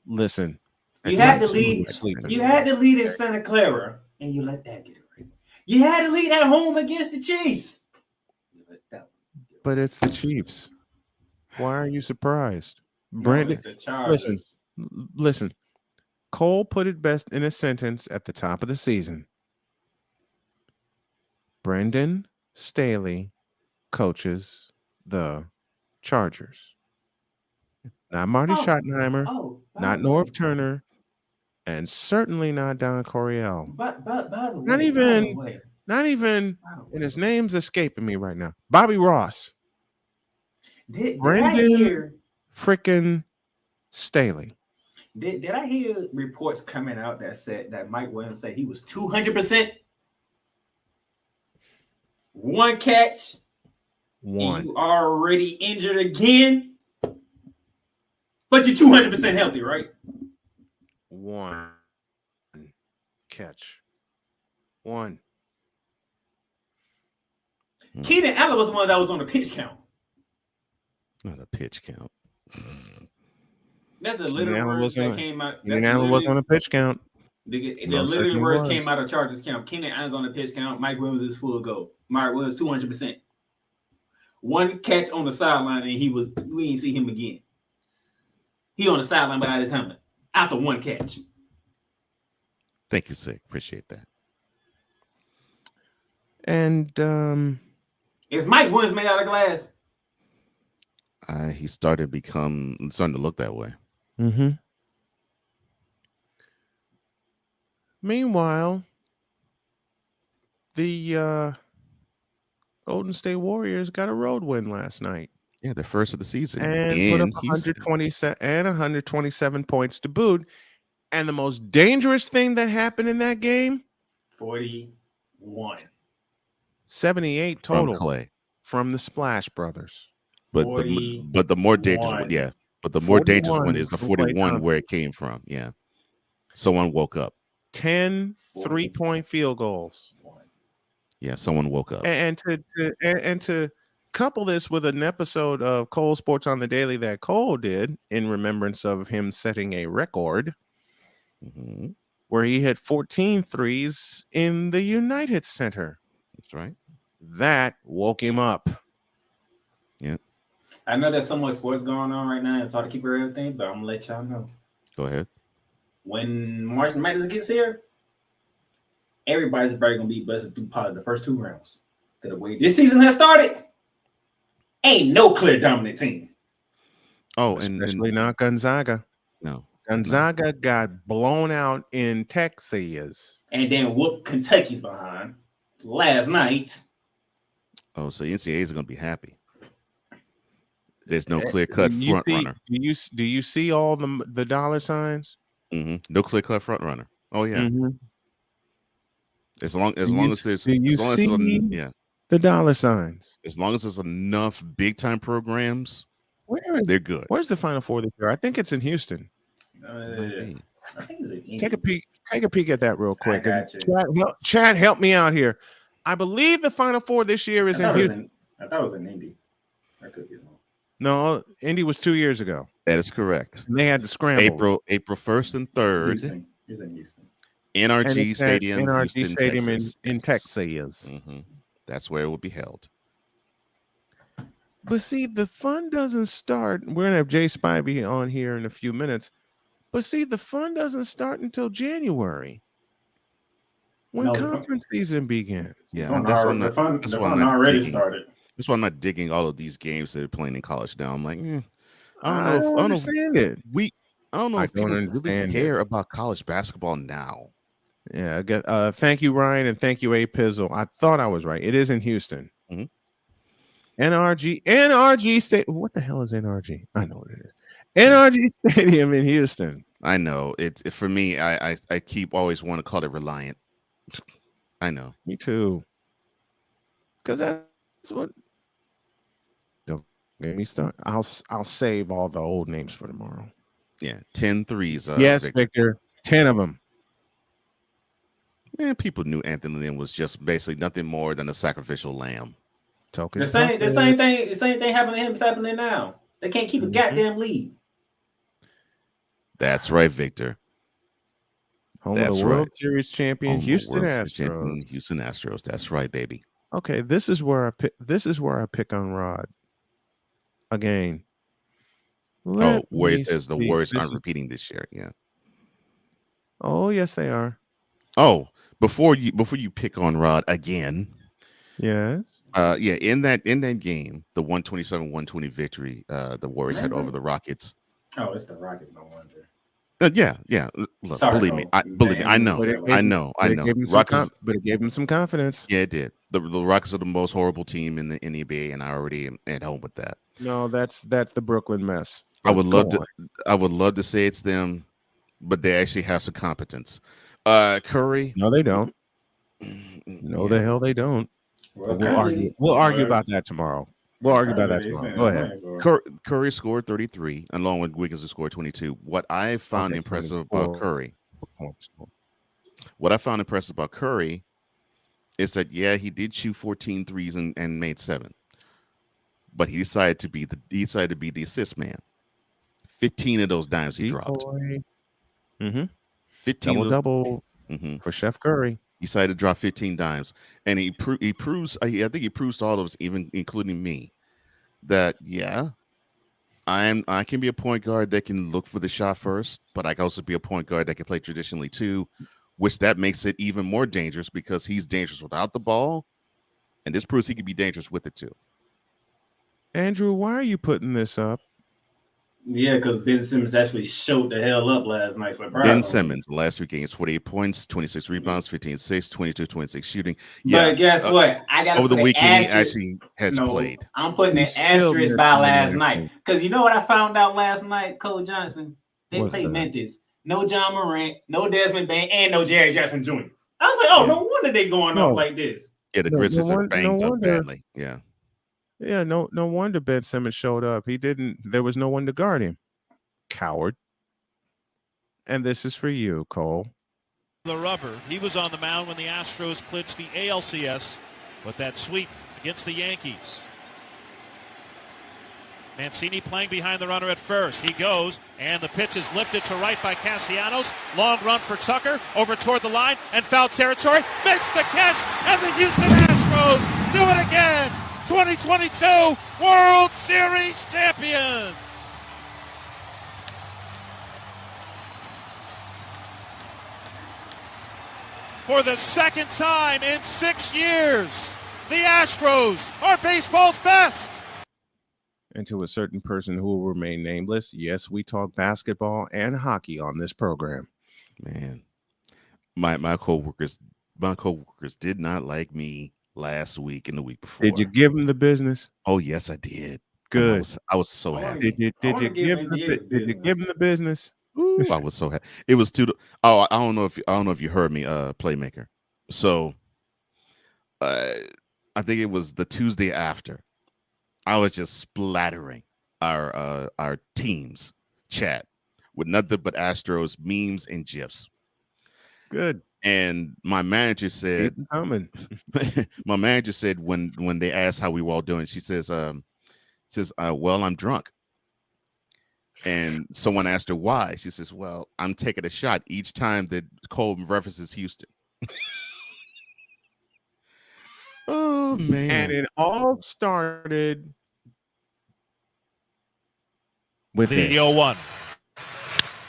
listen. You had to lead. You had to lead in Santa Clara, and you let that get it right. You had to lead at home against the Chiefs. But it's the Chiefs. Why are you surprised? Brandon, listen. Cole put it best in a sentence at the top of the season. Brendan Staley coaches the Chargers. Not Marty Schottenheimer, not Norv Turner, and certainly not Don Coryell. But by the way, not even, and his name's escaping me right now. Bobby Ross. Brendan freaking Staley. Did I hear reports coming out that said that Mike Williams said he was 200%? 1 catch, And you already injured again, but you're 200% healthy, right? 1 catch. 1. Keenan Allen was the one that was on the pitch count. Not a pitch count. That's the literal words that came out. Keenan Allen was on a pitch count. The literal words came out of Chargers count. Keenan Allen's on the pitch count. Mike Williams is full go. Mike Williams 200%. 1 catch on the sideline, and we ain't see him again. He on the sideline without his helmet after 1 catch. Thank you, Sick. Appreciate that. And is Mike Williams made out of glass? He's starting to look that way. Mm-hmm. Meanwhile, the Golden State Warriors got a road win last night. Yeah, the first of the season. And put up 127 points to boot. And the most dangerous thing that happened in that game? 41. 78 total. From Clay. From the Splash Brothers. But the more dangerous one, yeah. But the more dangerous one is the 41 where it came from. Yeah. Someone woke up. 10 3-point field goals. Yeah, someone woke up. And to couple this with an episode of Cole Sports on the Daily that Cole did in remembrance of him setting a record where he hit 14 threes in the United Center. That's right. That woke him up. Yeah. I know there's so much sports going on right now. It's hard to keep everything, but I'm going to let y'all know. Go ahead. When March Madness gets here, everybody's probably going to be busted through probably the first 2 rounds. The way this season has started, ain't no clear dominant team. Oh, especially not Gonzaga. No. Gonzaga got blown out in Texas. And then whooped Kentucky's behind last night. Oh, so NCAA is going to be happy. There's no clear-cut front runner. Do you see all the dollar signs? Mm-hmm. No clear-cut front runner. Oh, yeah. Mm-hmm. As long as there's the dollar signs. As long as there's enough big-time programs, they're good. Where's the Final Four this year? I think it's in Houston. I think it's in Take a peek at that real quick. Chad, help me out here. I believe the Final Four this year is in Houston. I thought it was in Indy. I could be wrong. No, Indy was 2 years ago. That is correct. And they had to scramble. April 1st and 3rd. Houston. It's in Houston. NRG Stadium, NRG Stadium Texas. in Texas. Mm-hmm. That's where it will be held. But see, the fun doesn't start. We're gonna have Jay Spivey on here in a few minutes. But see, the fun doesn't start until January, when conference season begins. Yeah, that's why I'm already started. That's why I'm not digging all of these games that are playing in college now. I'm like, I don't understand it. I don't know if people really care about college basketball now. Yeah, thank you, Ryan, and thank you, A Pizzle. I thought I was right. It is in Houston. Mm-hmm. NRG State. What the hell is NRG? I know what it is. NRG Stadium in Houston. I know. For me, I keep always want to call it Reliant. I know. Me too. Because that's what. Don't get me started. I'll save all the old names for tomorrow. Yeah, 10 threes. Yes, Victor. 10 of them. Man, people knew Anthony Lynn was just basically nothing more than a sacrificial lamb. The same thing happened to him is happening now. They can't keep a goddamn lead. That's right, Victor. Home of the World Series champion, Houston Astros. Houston Astros. That's right, baby. Okay, this is where I pick on Rod again. Where it says the Warriors aren't repeating this year. Yeah. Oh, yes, they are. Oh, before you pick on Rod again. Yes. In that game, the 127-120 victory the Warriors had over the Rockets. Oh, it's the Rockets, no wonder. Yeah. Look, believe me, I know. But it gave him some confidence. Yeah, it did. The Rockets are the most horrible team in the NBA, and I already am at home with that. No, that's the Brooklyn mess. I would love to say it's them, but they actually have some competence. Curry. No, they don't. No, the hell they don't. We'll argue about that tomorrow. We'll argue about that tomorrow. Go ahead. Curry scored 33, along with Wiggins who scored 22. What I found impressive about Curry, is that he did shoot 14 threes and made 7, but he decided to be the assist man. 15 of those dimes he dropped. 15 double for Chef Curry. He decided to drop 15 dimes, and he proves. I think he proves to all of us, even including me, that I can be a point guard that can look for the shot first, but I can also be a point guard that can play traditionally too, which that makes it even more dangerous because he's dangerous without the ball, and this proves he can be dangerous with it too. Andrew, why are you putting this up? Yeah, because Ben Simmons actually showed the hell up last night. So Ben Simmons, the last 3 games, 48 points, 26 rebounds, 15-6, 22-26 shooting. But guess what? I got over the weekend he actually has played. I'm putting an asterisk by last night because you know what I found out last night, Cole Johnson? They played Memphis. No John Morant, no Desmond Bain, and no Jerry Jackson Jr. I was like, oh, no wonder they going up like this. Yeah, the Grizzlies are banged up badly. Yeah. Yeah, no wonder Ben Simmons showed up. There was no one to guard him. Coward. And this is for you, Cole. The rubber. He was on the mound when the Astros clinched the ALCS with that sweep against the Yankees. Mancini playing behind the runner at first. He goes, and the pitch is lifted to right by Castellanos. Long run for Tucker, over toward the line, and foul territory. Makes the catch, and the Houston Astros do it again. 2022 World Series champions. For the second time in 6 years, the Astros are baseball's best. And to a certain person who will remain nameless, yes, we talk basketball and hockey on this program. Man, my coworkers did not like me last week and the week before. Did you give them the business? Oh yes, I did. Good. I was so happy. Did you give them the business? Ooh, I was so happy. It was too. Oh, I don't know if you heard me, Playmaker. So, I think it was the Tuesday after. I was just splattering our team's chat with nothing but Astros memes and gifs. Good. And my manager said, my manager said when they asked how we were all doing, she says, well, I'm drunk. And someone asked her why. She says, well, I'm taking a shot each time that Cole references Houston. Oh, man. And it all started with the 0-1.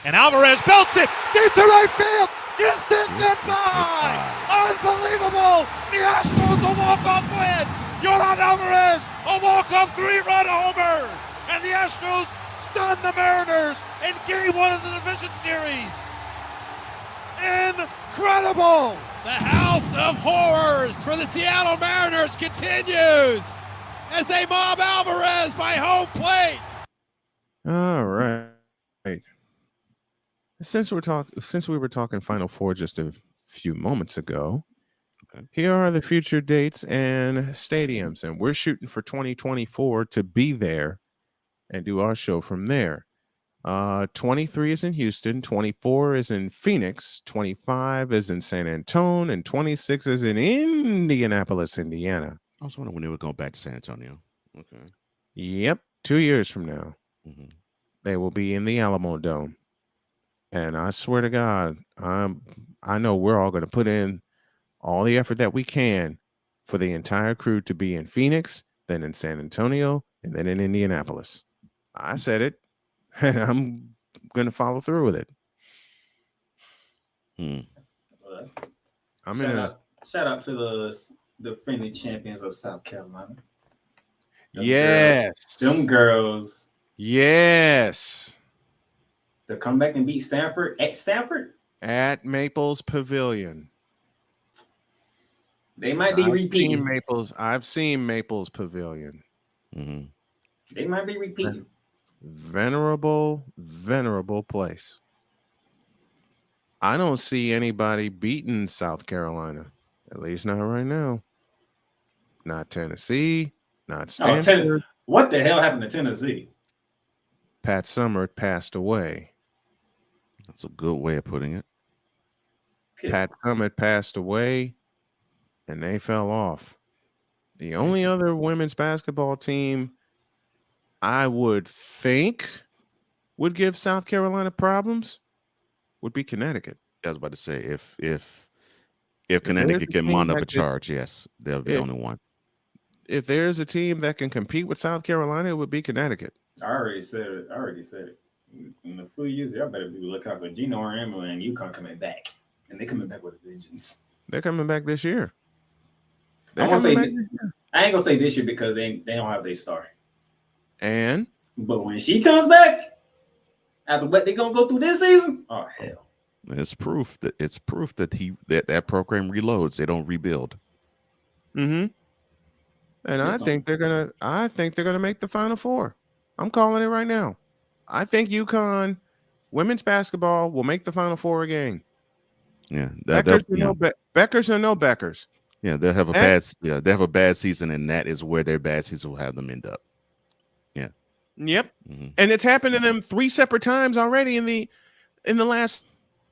And Alvarez belts it deep to right field. Houston goodbye! Unbelievable! The Astros a walk-off win! Yordan Alvarez, a walk-off 3-run homer! And the Astros stun the Mariners in Game 1 of the Division Series! Incredible! The House of Horrors for the Seattle Mariners continues as they mob Alvarez by home plate. All right. Since we were talking Final Four just a few moments ago, here are the future dates and stadiums, and we're shooting for 2024 to be there and do our show from there. 23 is in Houston, 24 is in Phoenix, 25 is in San Antonio, and 26 is in Indianapolis, Indiana. I was wondering when they would go back to San Antonio. Okay. Yep, 2 years from now, they will be in the Alamo Dome. And I swear to God, I know we're all going to put in all the effort that we can for the entire crew to be in Phoenix, then in San Antonio, and then in Indianapolis. I said it, and I'm going to follow through with it. Shout out to the defending champions of South Carolina. Them girls. Yes. To come back and beat Stanford at Stanford? At Maples Pavilion. They might be repeating. I've seen Maples Pavilion. They might be repeating. Venerable place. I don't see anybody beating South Carolina. At least not right now. Not Tennessee. Not Stanford. What the hell happened to Tennessee? Pat Summer passed away. That's a good way of putting it. Pat Summer passed away, and they fell off. The only other women's basketball team I would think would give South Carolina problems would be Connecticut. I was about to say if Connecticut can mount up a charge, yes, they'll be the only one. If there's a team that can compete with South Carolina, it would be Connecticut. I already said it. In a few years, y'all better be looking out for Gino Auriemma and UConn coming back, and they're coming back with a vengeance. They're coming back this year. I ain't gonna say this year because they don't have their star. But when she comes back, after what they're gonna go through this season, oh hell. It's proof that that program reloads. They don't rebuild. Mm-hmm. And I think they're gonna make the Final Four. I'm calling it right now. I think UConn women's basketball will make the Final Four again. Yeah, Beckers or no Beckers. Yeah, they'll have a bad season, and that is where their bad season will have them end up. Yeah. Yep. Mm-hmm. And it's happened to them 3 separate times already in the last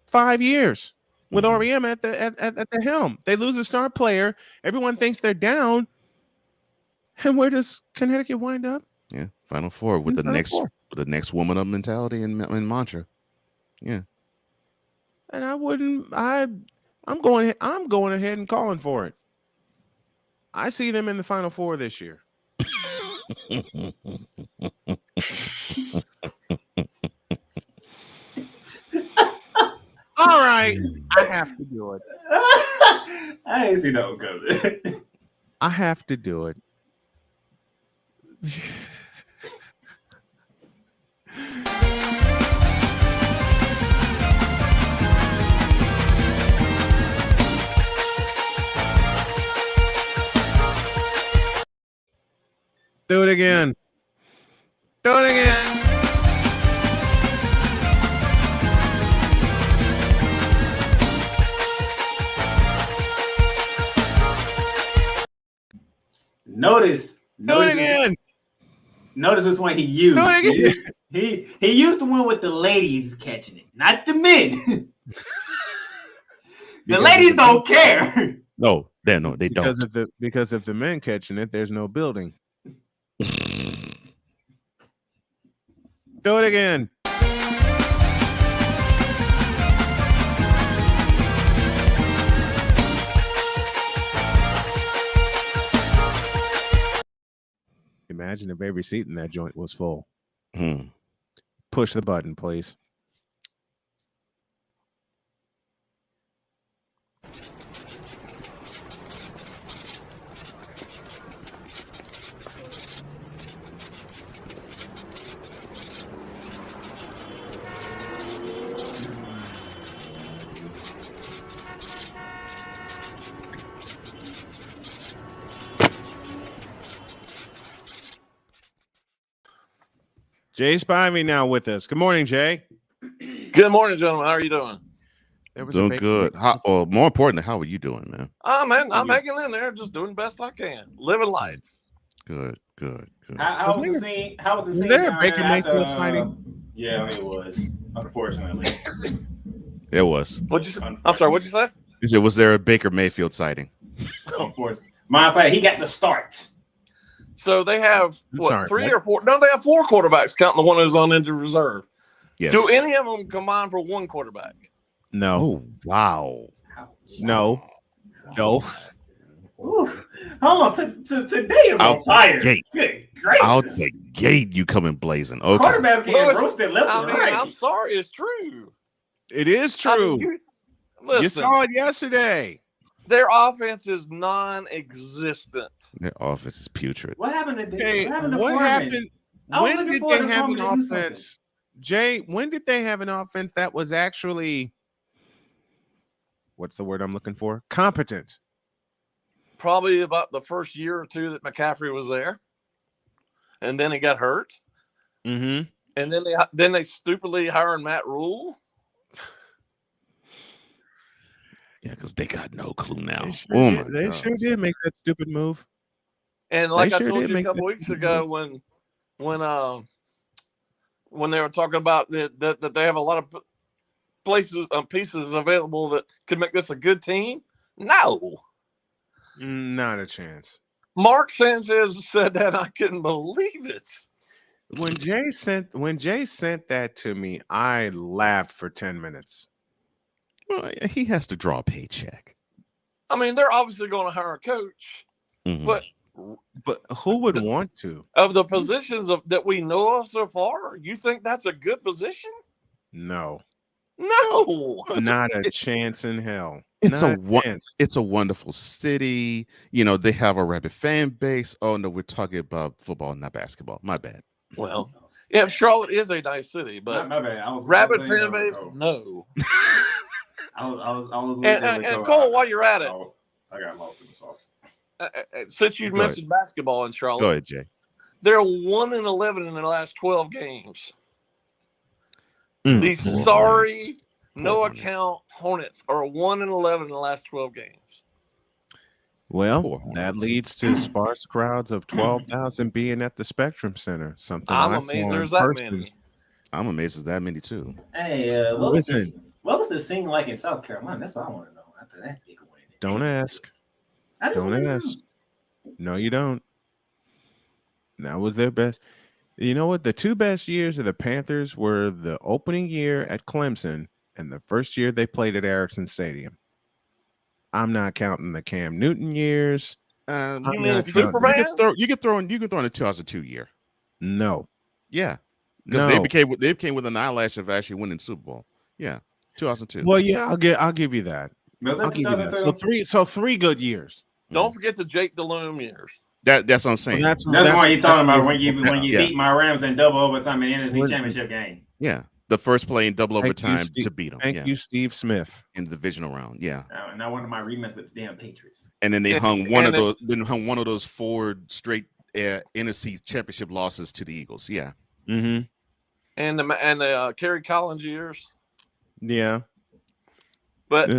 5 years with Auriemma at the helm. They lose a star player. Everyone thinks they're down. And where does Connecticut wind up? Yeah, Final Four with the next woman up mentality in mantra. Yeah. And I'm going ahead and calling for it. I see them in the Final Four this year. All right, I have to do it. I ain't see no coming. I have to do it. Do it again. Do it again. Notice which one he used. He used the one with the ladies catching it, not the men. The ladies don't care. No, they don't. Because if the men catching it, there's no building. Do it again. Imagine if every seat in that joint was full. Push the button, please. Jay Spivey now with us. Good morning, Jay. Good morning, gentlemen. How are you doing? Doing good. More importantly, how are you doing, man? I'm hanging in there, just doing the best I can, living life. Good. How was the scene? Was there a Baker Mayfield sighting? Yeah, it was. Unfortunately, it was. I'm sorry. What'd you say? He said, "Was there a Baker Mayfield sighting?" Unfortunately, matter of fact, he got the start. So they have 3 or 4? No, they have 4 quarterbacks, counting the one who's on injured reserve. Yes. Do any of them combine for 1 quarterback? No. Oh, wow. No. Ooh. Hold on. Today is on fire. Good gracious. Out the gate, you coming blazing. Okay. Quarterbacks getting roasted left and right. I'm sorry, it's true. It is true. You saw it yesterday. Their offense is non-existent. Their offense is putrid. What happened to What happened? When did they have an offense? Jay, when did they have an offense that was actually, what's the word I'm looking for? Competent. Probably about the first year or 2 that McCaffrey was there. And then he got hurt. Mm-hmm. And then they stupidly hired Matt Rule. Yeah, because they got no clue now. They sure did make that stupid move. And like I told you a couple weeks ago, when they were talking about that they have a lot of pieces available that could make this a good team. No, not a chance. Mark Sanchez said that. I couldn't believe it. When Jay sent that to me, I laughed for 10 minutes. Well, he has to draw a paycheck. I mean, they're obviously going to hire a coach, but who would want to? Of the positions that we know of so far, you think that's a good position? No, not a chance in hell. It's a wonderful city. You know, they have a rabid fan base. Oh no, we're talking about football, not basketball. My bad. Well, yeah, Charlotte is a nice city, but my bad. rabid fan base, no. I was and Cole, while you're at it, I got lost in the sauce. Since you mentioned basketball in Charlotte, go ahead, Jay. They're 1-11 in the last 12 games. These sorry, no account Hornets are 1-11 in the last 12 games. Well, that leads to sparse crowds of 12,000 being at the Spectrum Center. Something I'm amazed there's that many. I'm amazed there's that many too. Hey, what was the scene like in South Carolina? That's what I want to know. After that big win. Don't ask. Don't ask. No, you don't. That was their best. You know what? The two best years of the Panthers were the opening year at Clemson and the first year they played at Ericsson Stadium. I'm not counting the Cam Newton years. You mean Superman? You can throw in the 2002 year. No. Yeah. Because they became with an eyelash of actually winning Super Bowl. Yeah. 2002. Well, yeah, I'll give you that. I'll give you that. So three good years. Don't forget the Jake DeLume years. That's what I'm saying. That's what you're talking about when you beat my Rams in double overtime in the NFC Championship game. Yeah. The first play in double overtime to beat them. Thank you, Steve Smith. In the divisional round. Yeah. And I wanted my rematch with the damn Patriots. And then they hung one of those 4 straight NFC Championship losses to the Eagles. Yeah. Mm-hmm. And the Kerry Collins years. Yeah. But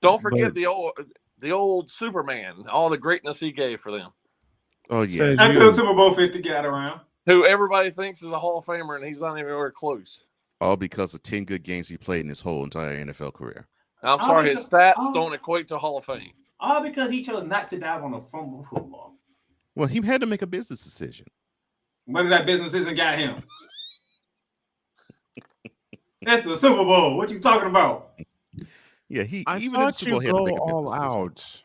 don't forget the old Superman, all the greatness he gave for them. Oh yeah. Until Super Bowl 50 got around. Who everybody thinks is a Hall of Famer, and he's not even anywhere close. All because of 10 good games he played in his whole entire NFL career. I'm sorry, his stats don't equate to Hall of Fame. All because he chose not to dive on a fumble football. Well, he had to make a business decision. What did that business decision got him? That's the Super Bowl. What you talking about? Yeah, I thought you go all out.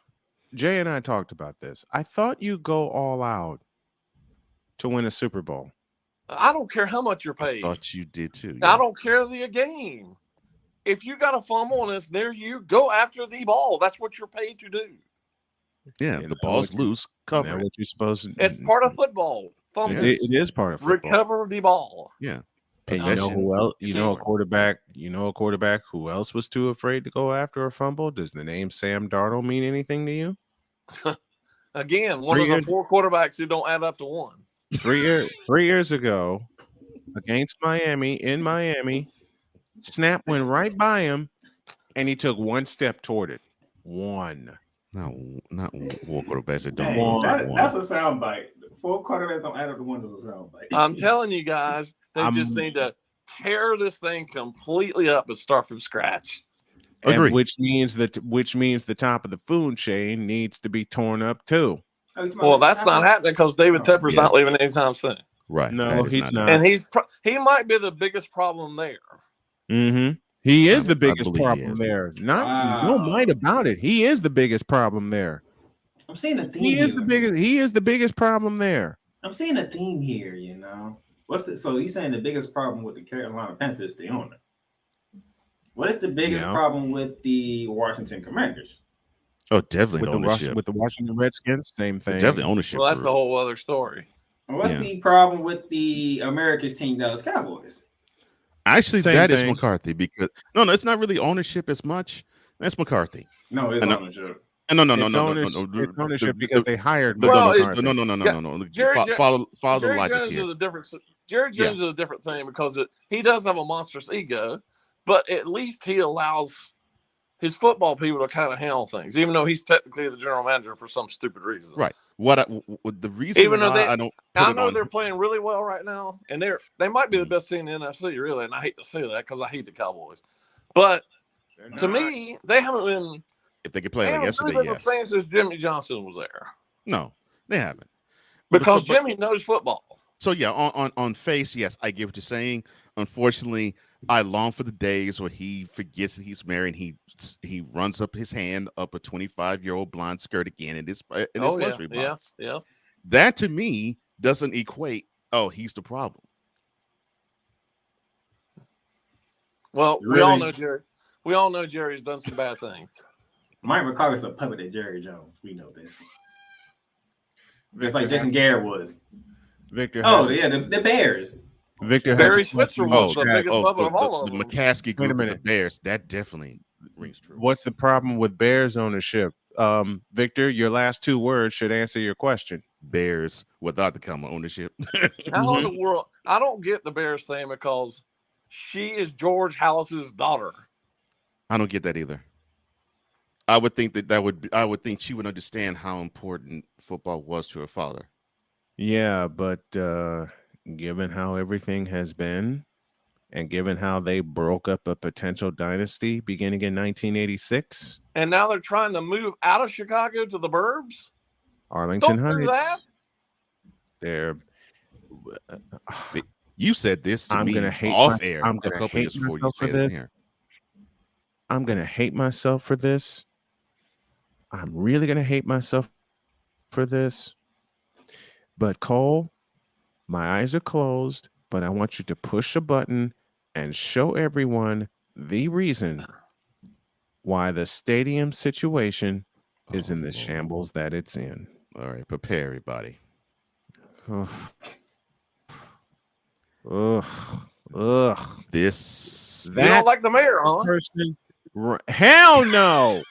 Jay and I talked about this. I thought you go all out to win a Super Bowl. I don't care how much you're paid. I thought you did too. Yeah. I don't care the game. If you got a fumble and it's near you, go after the ball. That's what you're paid to do. Yeah, the ball's loose. Cover. What you're supposed to. It's part of football. Fumbles. It is part of football. Recover the ball. Yeah. And you know who else? You know a quarterback. You know a quarterback who else was too afraid to go after a fumble. Does the name Sam Darnold mean anything to you? Again, one of the 4 quarterbacks who don't add up to 1. 3 years ago, against Miami in Miami, snap went right by him, and he took 1 step toward it. 1. Not 4 quarterbacks that don't. That's a soundbite. 4 quarterbacks don't add up to 1 as a soundbite. I'm telling you guys, they just need to tear this thing completely up and start from scratch. And which means the top of the food chain needs to be torn up too. Well, that's not happening because David Tepper's not leaving anytime soon. Right? No, he's not. And he might be the biggest problem there. Mm-hmm. He is the biggest problem there. No mind about it. He is the biggest problem there. I'm seeing a theme. He is the biggest problem there. I'm seeing a theme here. You know, so you're saying the biggest problem with the Carolina Panthers is the owner? What is the biggest problem with the Washington Commanders? Oh, definitely ownership. With the Washington Redskins, same thing. Definitely ownership. Well, that's a whole other story. What's the problem with the America's team, Dallas Cowboys? Actually, that is McCarthy because no, it's not really ownership as much. That's McCarthy. No, it's ownership. No. It's ownership because they hired McCarthy. No. Follow the logic Jones here. Is a different. Jerry Jones is a different thing because he does have a monstrous ego, but at least he allows his football people to kind of handle things, even though he's technically the general manager for some stupid reason. Right. The reason Even though why I don't put I it know on, they're playing really well right now, and they might be the best team in the NFC, really. And I hate to say that because I hate the Cowboys, but to me, they haven't been. if they could play like Really yesterday, been yes. the same since Jimmy Johnson was there. No, they haven't. Because Jimmy knows football. So yeah, on face, yes, I get what you're saying. Unfortunately, I long for the days where he forgets that he's married. And he runs up his hand up a 25-year-old blonde skirt again in his luxury box. Yeah. That to me doesn't equate. Oh, he's the problem. Well, we all know Jerry. We all know Jerry's done some bad things. Mike McCarthy's a puppet at Jerry Jones. We know this. Just like Jason Garrett was. Victor. The Bears. Victor. Barry Switzer was the biggest puppet of all of them. The McCaskey group of the Bears. That definitely rings true. What's the problem with Bears ownership? Victor, your last 2 words should answer your question. Bears without the comma ownership. How in the world? I don't get the Bears thing because she is George Halas's daughter. I don't get that either. I would think I would think she would understand how important football was to her father. Yeah, but given how everything has been, and given how they broke up a potential dynasty beginning in 1986, and now they're trying to move out of Chicago to the burbs, Arlington Don't do Heights. that. You said this to I'm me gonna hate off air. I'm gonna hate myself for this. I'm gonna hate myself for this. I'm really gonna hate myself for this. But Cole, my eyes are closed, but I want you to push a button and show everyone the reason why the stadium situation is in the shambles that it's in. All right, prepare everybody. This You don't like the mayor, huh? Person, hell no.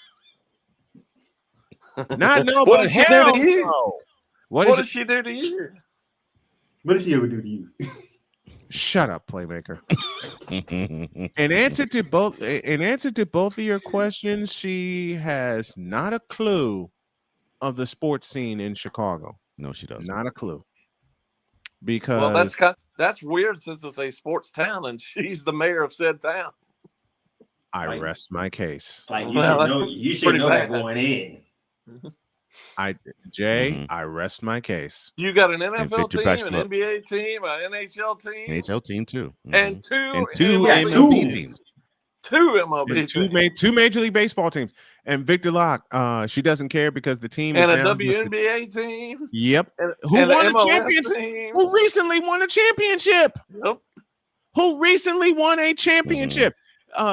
Not no, What but did she do hell to you? no. What did she do to you? What did she ever do to you? Shut up, playmaker. In answer to both of your questions, she has not a clue of the sports scene in Chicago. No, she doesn't. Not a clue. Because that's weird since it's a sports town and she's the mayor of said town. I rest my case. Like you should know that going in. I rest my case. You got an NFL Victor team, an NBA team, an NHL team, NHL team too, and two MLB teams. Two MLB teams. Two Major League Baseball teams. And Victor Locke, she doesn't care because the team is and now a WNBA team. Yep. Who won a championship? Who recently won a championship? Yep. Who recently won a championship?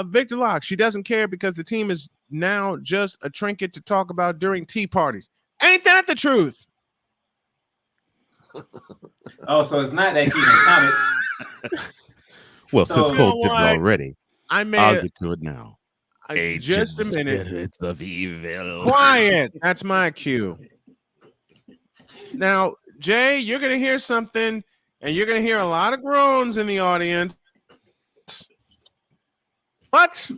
Victor Locke, she doesn't care because the team is now just a trinket to talk about during tea parties. Ain't that the truth? Oh, so it's not that she's a comic. Well, since Cole did it already, I'll get to it now. Just a minute. Spirits of evil. Quiet. That's my cue. Now, Jay, you're going to hear something, and you're going to hear a lot of groans in the audience. But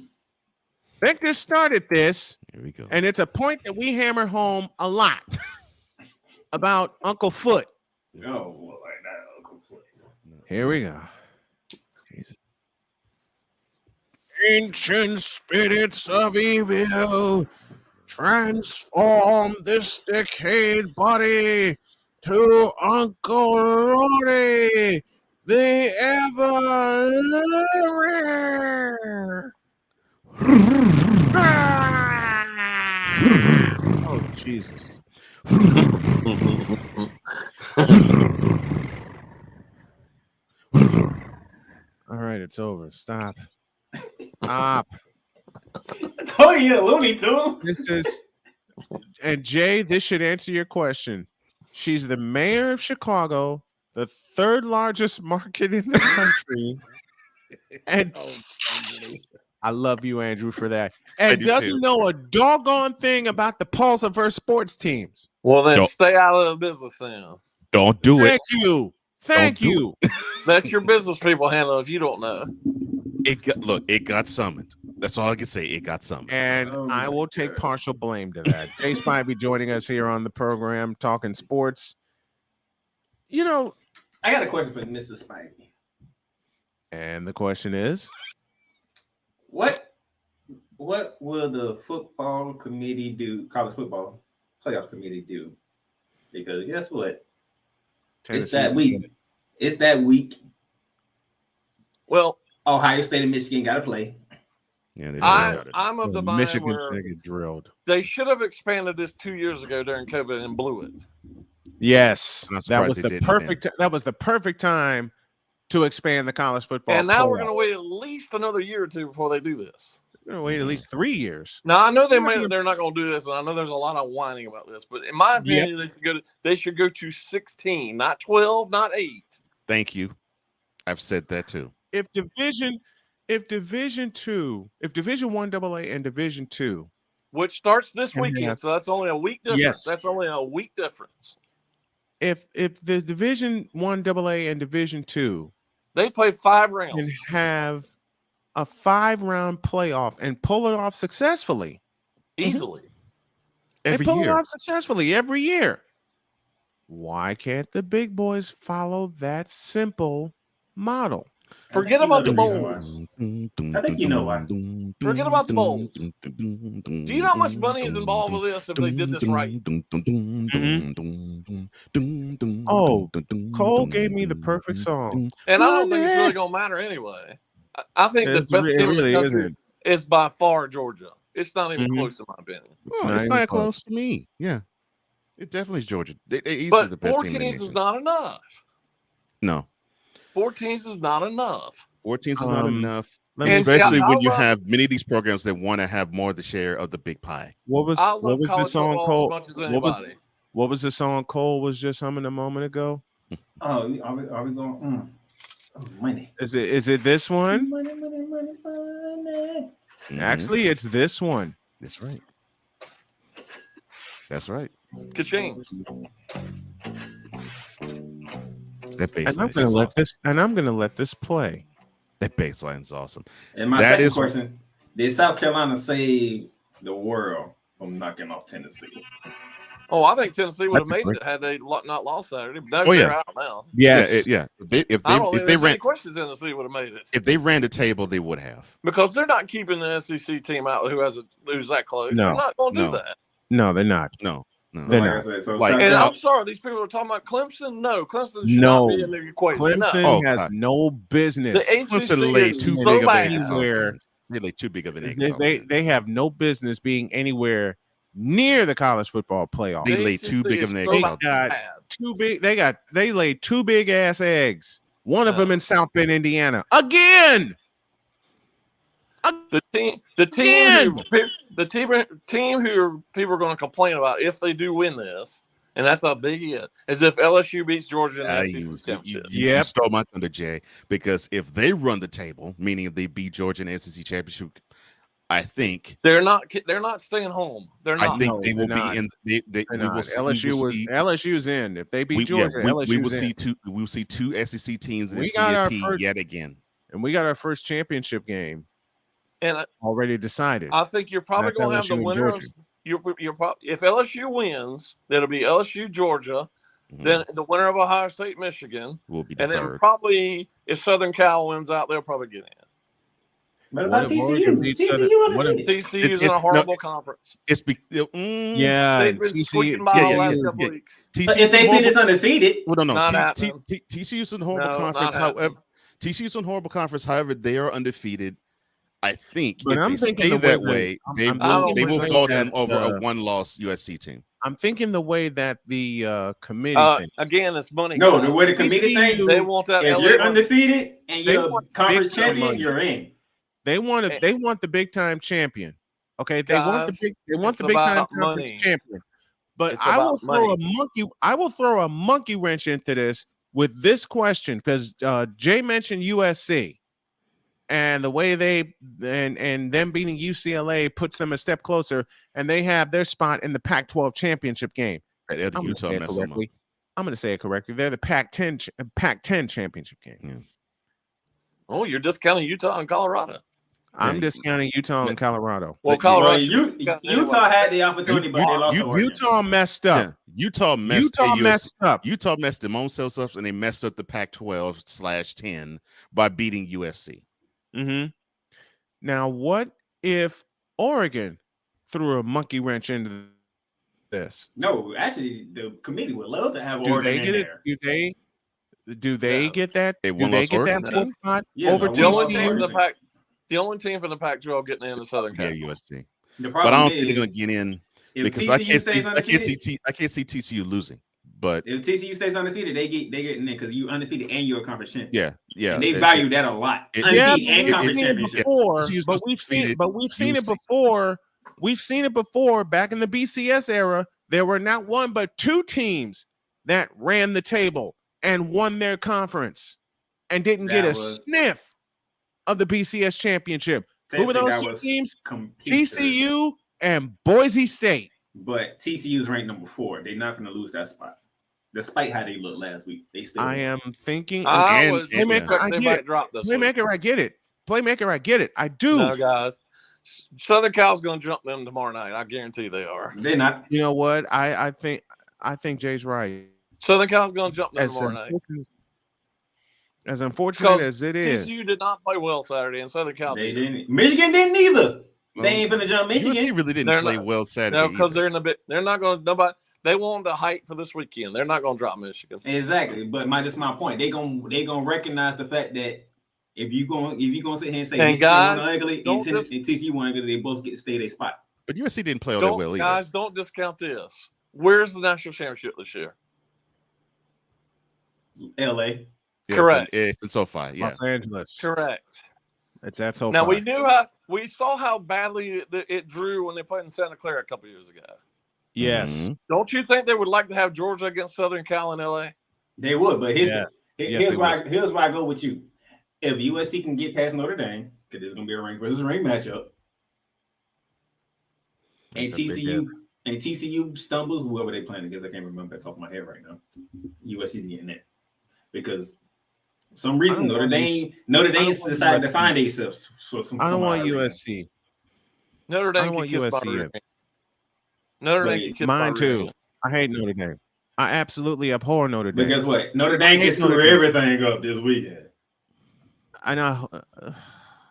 Victor started this. Here we go. And it's a point that we hammer home a lot about Uncle Foot. Oh, boy, not Uncle Foot. Here we go. Jesus. Ancient spirits of evil, transform this decayed body to Uncle Rory, the ever. Oh, Jesus. All right, it's over. Stop. Stop. I told you, Looney Tune. This is, and Jay, this should answer your question. She's the mayor of Chicago, the third largest market in the country. And I love you, Andrew, for that. And doesn't know a doggone thing about the pulse of her sports teams. Well, then stay out of the business then. Don't do it. Thank you. Let your business people handle it if you don't know. It got summoned. That's all I can say. It got summoned. And I will take partial blame to that. Jay Spivey joining us here on the program, talking sports. You know, I got a question for Mr. Spivey. And the question is, what will the football committee do? College football playoff committee do? Because guess what? It's that week. It's that week. Well, Ohio State and Michigan got to play. Yeah, I'm of the mind Michigan's where gonna get drilled. they should have expanded this 2 years ago during COVID and blew it. Yes, I'm that surprised was they the didn't perfect. That was the perfect time to expand the college football. And now we're playoff. going to wait at least another year or two before they do this. We're going to wait at least 3 years. Now I know they're not going to do this, and I know there's a lot of whining about this. But in my opinion, they should go to 16, not 12, not 8. Thank you. I've said that too. If Division One AA and Division Two, which starts this weekend, so that's only a week difference. Yes. That's only a week difference. If the Division One AA and Division Two, they play 5 rounds and have a 5-round playoff and pull it off successfully, easily. They pull it off successfully every year. Why can't the big boys follow that simple model? Forget about the bowls. I think you know why. Forget about the bowls. Do you know how much money is involved with this if they did this right? Oh, Cole gave me the perfect song. And I don't think it's really going to matter anyway. I think the best team in the country is by far Georgia. It's not even close in my opinion. It's not close to me. Yeah. It definitely is Georgia. They easily But the best 4 team in the teams nation. is not enough. No. 4 teams is not enough. 4 teams is not enough. And Especially see, when you have many of these programs that want to have more of the share of the big pie. What was the song Cole? As much as anybody. What was the song Cole was just humming a moment ago? Oh, are we going? Money. Is it this one? Money. Actually, it's this one. That's right. That's right. Ka-ching. That bass And I'm gonna let this play. That bass line is awesome. And my second question: did South Carolina save the world from knocking off Tennessee? Oh, I think Tennessee would have made it had they not lost Saturday. But they're out now. Yes. Yeah. If they they ran any questions, Tennessee would have made it. If they ran the table, they would have. Because they're not keeping the SEC team out who's that close. No. They're not going to do that. No, they're not. No. They're not. And I'm sorry, these people are talking about Clemson. No, Clemson should not be in the equation. Clemson has no business. The ACC Clemson laid is too so big of bad. an egg. Anywhere. They laid too big of an egg. They have no business being anywhere near the college football playoff. They laid too big of an egg. They laid 2 big ass eggs. One of them in South Bend, Indiana. Again. The team who people are going to complain about if they do win this, and that's a big hit, is if LSU beats Georgia in the SEC championship. You stole my thunder, Jay, because if they run the table, meaning if they beat Georgia in the SEC championship, I think they're not staying home. They're not. I think they will be in. LSU's in. If they beat Georgia, LSU's we will in. We will see 2 SEC teams in the got CFP yet again, and we got our first championship game. And already decided. I think you're probably going to have the winner. If LSU wins, that'll be LSU Georgia. Then the winner of Ohio State Michigan will be and then probably if Southern Cal wins out, they'll probably get in. What about TCU? TCU's in a horrible conference. It's they've been squeaking by the last couple weeks. But if they beat us undefeated, well, no. TCU's in a horrible conference. However, TCU's in a horrible conference. However, they are undefeated. I think But if I'm they thinking stay the that way way, that- they will vote them over a 1-loss USC team. I'm thinking the way that the committee thinks. Again, it's money. No, the way the committee thinks, they want that. If LA you're money. undefeated and They you're a want conference big time champion, money. you're in. They want the big time champion. Okay, they want the big it's big time about conference money. champion. But It's I will about throw money. I will throw a monkey wrench into this with this question because Jay mentioned USC. And the way they and them beating UCLA puts them a step closer, and they have their spot in the Pac-12 championship game. I'm going to say it correctly. They're the Pac-10 championship game. Yeah. Oh, you're discounting Utah and Colorado. I'm discounting Utah and Colorado. Well, Colorado. Utah had the opportunity, but they lost to Oregon. Utah messed up. Yeah. Utah messed up. Utah messed them own selves up, and they messed up the Pac-12/10 by beating USC. Mm-hmm. Now, what if Oregon threw a monkey wrench into this? No, actually, the committee would love to have Oregon in there. Do they get that? They Do they get that fourth spot over TCU? The only team from the Pac-12 getting in the Southern Cal. Yeah, USC. But I don't think they're going to get in because I can't see TCU losing. But if TCU stays undefeated, they get in there because you undefeated and you're a conference champion. Yeah. And they value that a lot. Undefeated and conference championship. But we've seen it before. We've seen it before. Back in the BCS era, there were not one but two teams that ran the table and won their conference and didn't get a sniff of the BCS championship. Who were those two teams? TCU and Boise State. But TCU's ranked number 4. They're not going to lose that spot. Despite how they looked last week, they still. I am thinking. Playmaker, I get it. Playmaker, I get it. Playmaker, I get it. I do. No, guys. Southern Cal's going to jump them tomorrow night. I guarantee they are. They're not. You know what? I think Jay's right. Southern Cal's going to jump them tomorrow night. As unfortunate as it is, TCU did not play well Saturday, and Southern Cal didn't. Michigan didn't either. They ain't finna jump Michigan. USC really didn't play well Saturday. No, because they're in a bit. They're not going to. Nobody. They want the hype for this weekend. They're not going to drop Michigan. Exactly, but that's my point. They gonna recognize the fact that if you gonna sit here and say Michigan ugly and TCU ugly, they both get to stay their spot. But USC didn't play all that well either. Guys, don't discount this. Where's the national championship this year? LA. Correct. It's in SoFi. Yeah. Los Angeles. Correct. It's at SoFi. Now we saw how badly it drew when they played in Santa Clara a couple years ago. Yes. Mm-hmm. Don't you think they would like to have Georgia against Southern Cal in LA? They would, but here's why I go with you. If USC can get past Notre Dame, because there's gonna be a ring versus ring matchup, and TCU stumbles, whoever they playing against, I can't remember off the top of my head right now. USC's getting it because for some reason Notre Dame decided to find themselves. I don't want USC. Notre Dame can kiss USC. Notre Dame can kiss mine too. I hate Notre Dame. I absolutely abhor Notre Dame. But guess what? Notre Dame can screw everything up this weekend. I know.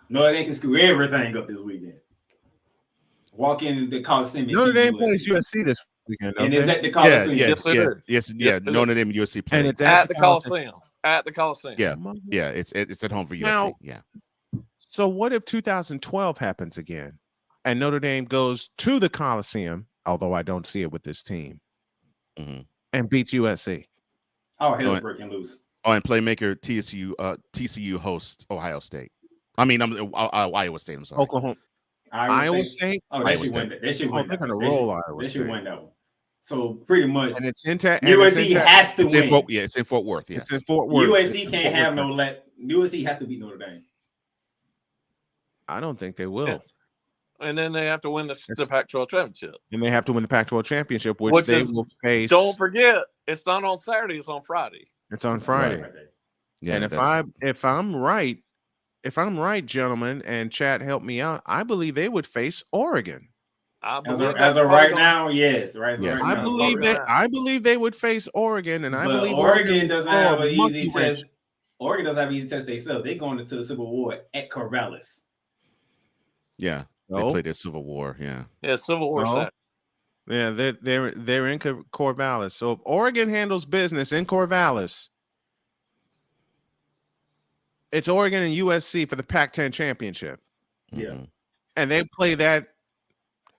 Notre Dame can screw everything up this weekend. Walk in the Coliseum. Notre Dame plays USC this weekend. And is that the Coliseum? Yes. Notre Dame and USC play. And it's at the Coliseum. At the Coliseum. Yeah. It's at home for USC. Now, yeah. So what if 2012 happens again, and Notre Dame goes to the Coliseum? Although I don't see it with this team, and beats USC. Oh, hell's breaking loose. Oh, and playmaker TCU hosts Ohio State. I mean, Iowa State. I'm sorry. Oklahoma. Iowa State. Oh, they should win that. They should win. They're gonna roll Iowa State. They should win that one. So pretty much, and it's USC has to win. It's in Fort Worth. Yes, it's in Fort Worth. USC can't have no let. USC has to beat Notre Dame. I don't think they will. Yeah. And then they have to win the Pac-12 championship. And they have to win the Pac-12 championship, which they will face. Don't forget, it's not on Saturday; it's on Friday. It's on Friday. Right. Yeah, and if I'm right, gentlemen, and chat, help me out. I believe they would face Oregon. As of right now, yes. Right. Yes. Right now. I believe they would face Oregon, and I believe Oregon doesn't have an easy test. Oregon doesn't have an easy test themselves. They're going into the Civil War at Corvallis. Yeah. They played their Civil War, yeah, Civil War. Yeah, they're in Corvallis. So if Oregon handles business in Corvallis, it's Oregon and USC for the Pac-10 championship. Yeah, and they play that.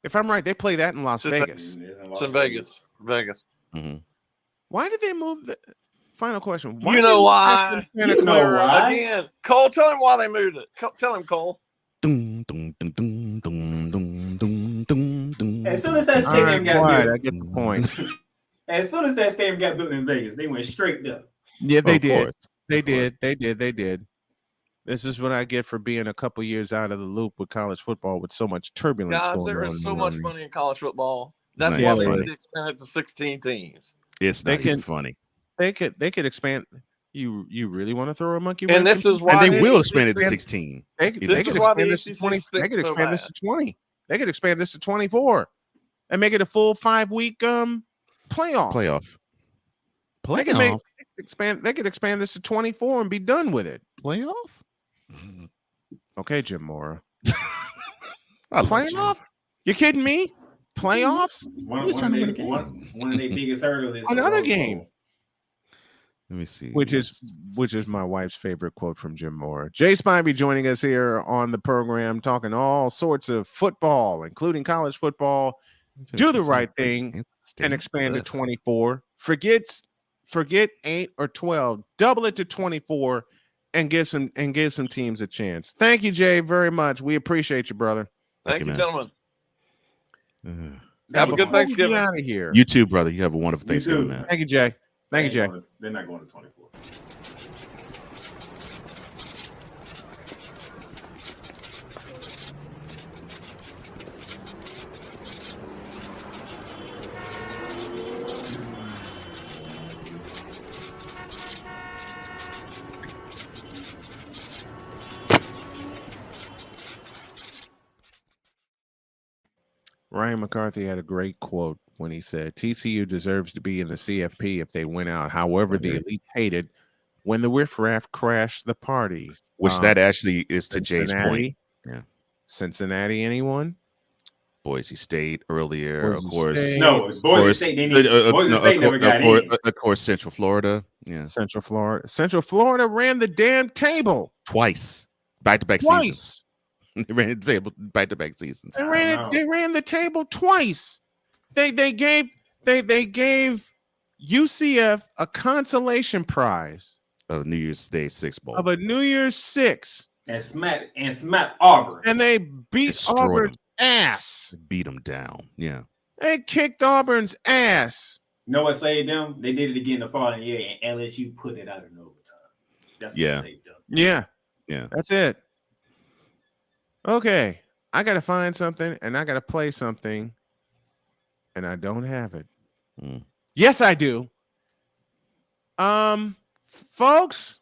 If I'm right, they play that in Las Vegas. It's in Vegas. Mm-hmm. Why did they move the? Final question. Why why? Again, Cole, tell him why they moved it. Tell him, Cole. As soon as that stadium got built, I get the point. As soon as that stadium got built in Vegas, they went straight up. Yeah, they did. They did. This is what I get for being a couple years out of the loop with college football with so much turbulence going on. There is so much money in college football. That's why they need to expand it to 16 teams. It's not even funny. They could expand. You really want to throw a monkey And wrench? this is why And they will expand it to 16. They This could is why expand the this to ACC 20. They stinks could so expand this bad. to 20. They could expand this to 24 and make it a full 5-week playoff. They could expand this to 24 and be done with it. Playoff? Okay, Jim Mora. Playoff? You kidding me? Playoffs? One of their biggest hurdles is Another game. Let me see. Which is my wife's favorite quote from Jim Mora. Jay Spivey joining us here on the program, talking all sorts of football, including college football. Do the right thing and expand to 24. Forget 8 or 12. Double it to 24 and give some teams a chance. Thank you, Jay, very much. We appreciate you, brother. Thank you, gentlemen. Have a good Thanksgiving. Get out of here. You too, brother. You have a wonderful Thanksgiving, man. Thank you, Jay. Thank you, Jay. They're not going to 24. Ryan McCarthy had a great quote when he said, TCU deserves to be in the CFP if they win out. However, the elite hated when the riffraff crashed the party. Which that actually is to Jay's point. Yeah. Cincinnati, anyone? Boise State earlier, Boise of course. State. No, Boise State. Boise State never got in. Of course, Central Florida. Yeah. Central Florida ran the damn table twice, back-to-back seasons. They ran the table back-to-back seasons. They ran the table twice. They gave UCF a consolation prize of New Year's Day 6 bowl. Of a New Year's 6. And smack Auburn. And they beat Auburn's ass. Beat them down. Yeah. They kicked Auburn's ass. You know what saved them? They did it again the following year, and LSU put it out in overtime. That's what saved them. Yeah. Yeah. That's it. Okay. I got to find something, and I got to play something, and I don't have it. Yes, I do. Folks,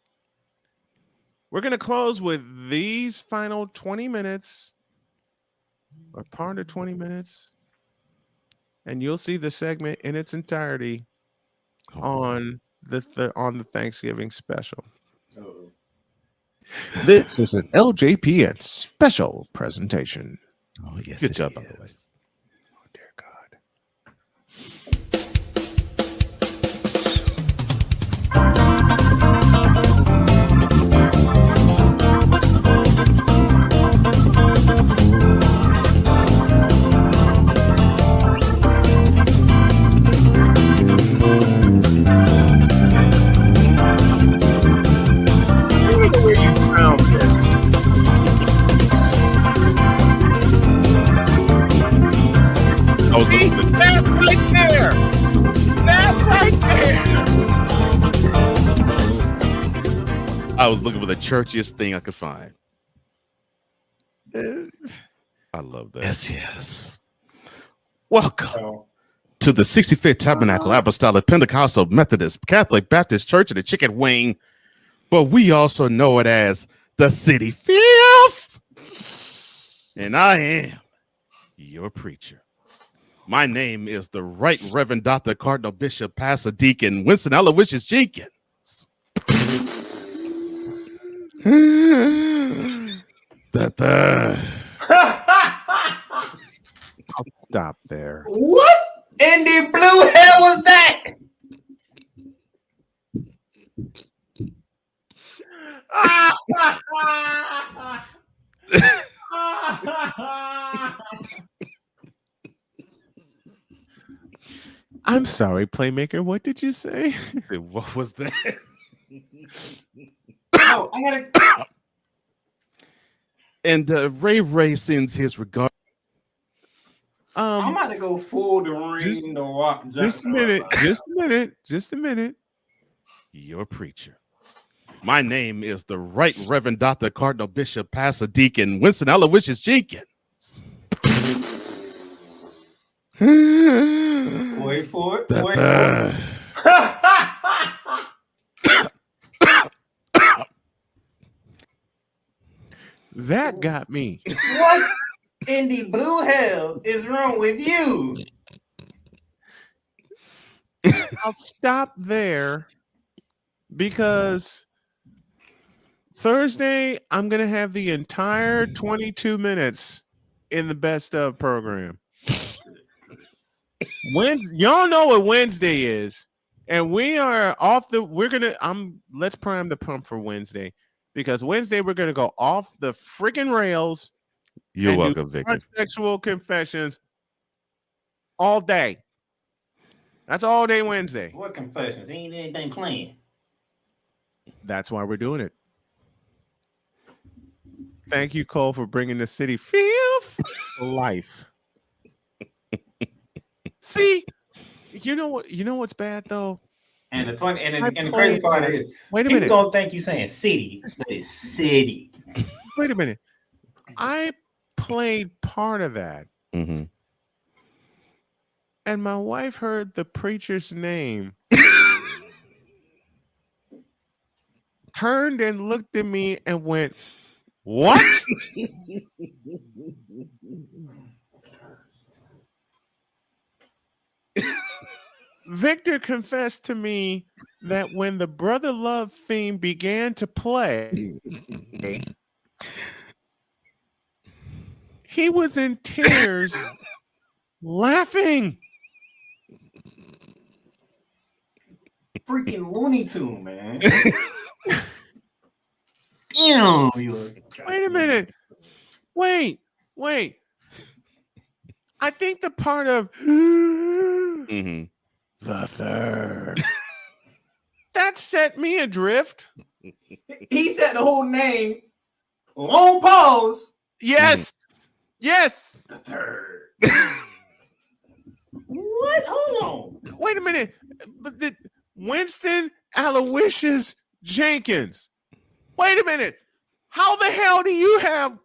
we're going to close with these final 20 minutes, or part of 20 minutes, and you'll see the segment in its entirety on the Thanksgiving special. This is an LJPN special presentation. Oh, yes. Good job, by the way. Oh, dear God. Where you found this? That's right there. That's right there. I was looking for the churchiest thing I could find. I love that. Yes. Welcome to the 65th Tabernacle Apostolic Pentecostal Methodist Catholic Baptist Church of the Chicken Wing, but we also know it as the City Fifth. And I am your preacher. My name is the Right Reverend Dr. Cardinal Bishop Pastor Deacon Winston Aloysius Jenkins. I'll stop there. What in the blue hell was that? I'm sorry, Playmaker. What did you say? What was that? Oh, I gotta. And Ray sends his regard. I'm about to go full the ring, the rock. Just a minute. Your preacher. My name is the Right Reverend Dr. Cardinal Bishop Pastor Deacon Winston Aloysius Jenkins. Wait for it. got me. What in the blue hell is wrong with you? I'll stop there because Thursday I'm gonna have the entire 22 minutes in the best of program. Y'all know what Wednesday is, and we are off the. Let's prime the pump for Wednesday because Wednesday we're gonna go off the freaking rails. You're welcome, Victor. Sexual confessions all day. That's all day Wednesday. What confessions? Ain't anything playing. That's why we're doing it. Thank you, Cole, for bringing the city fifth life. See, you know what? You know what's bad though. And the crazy part is, wait a minute. People gonna think you saying city, but it's city. Wait a minute. I played part of that, mm-hmm. and my wife heard the preacher's name, turned and looked at me and went, "What?" Victor confessed to me that when the Brother Love theme began to play, he was in tears laughing. Freaking Looney Tune, man. Damn. Wait a minute. Wait. I think the part of mm-hmm. the third that set me adrift. He said the whole name. Long pause. Yes. Mm-hmm. Yes. The third. What? Hold on. Wait a minute. But Winston Aloysius Jenkins. Wait a minute. How the hell do you have?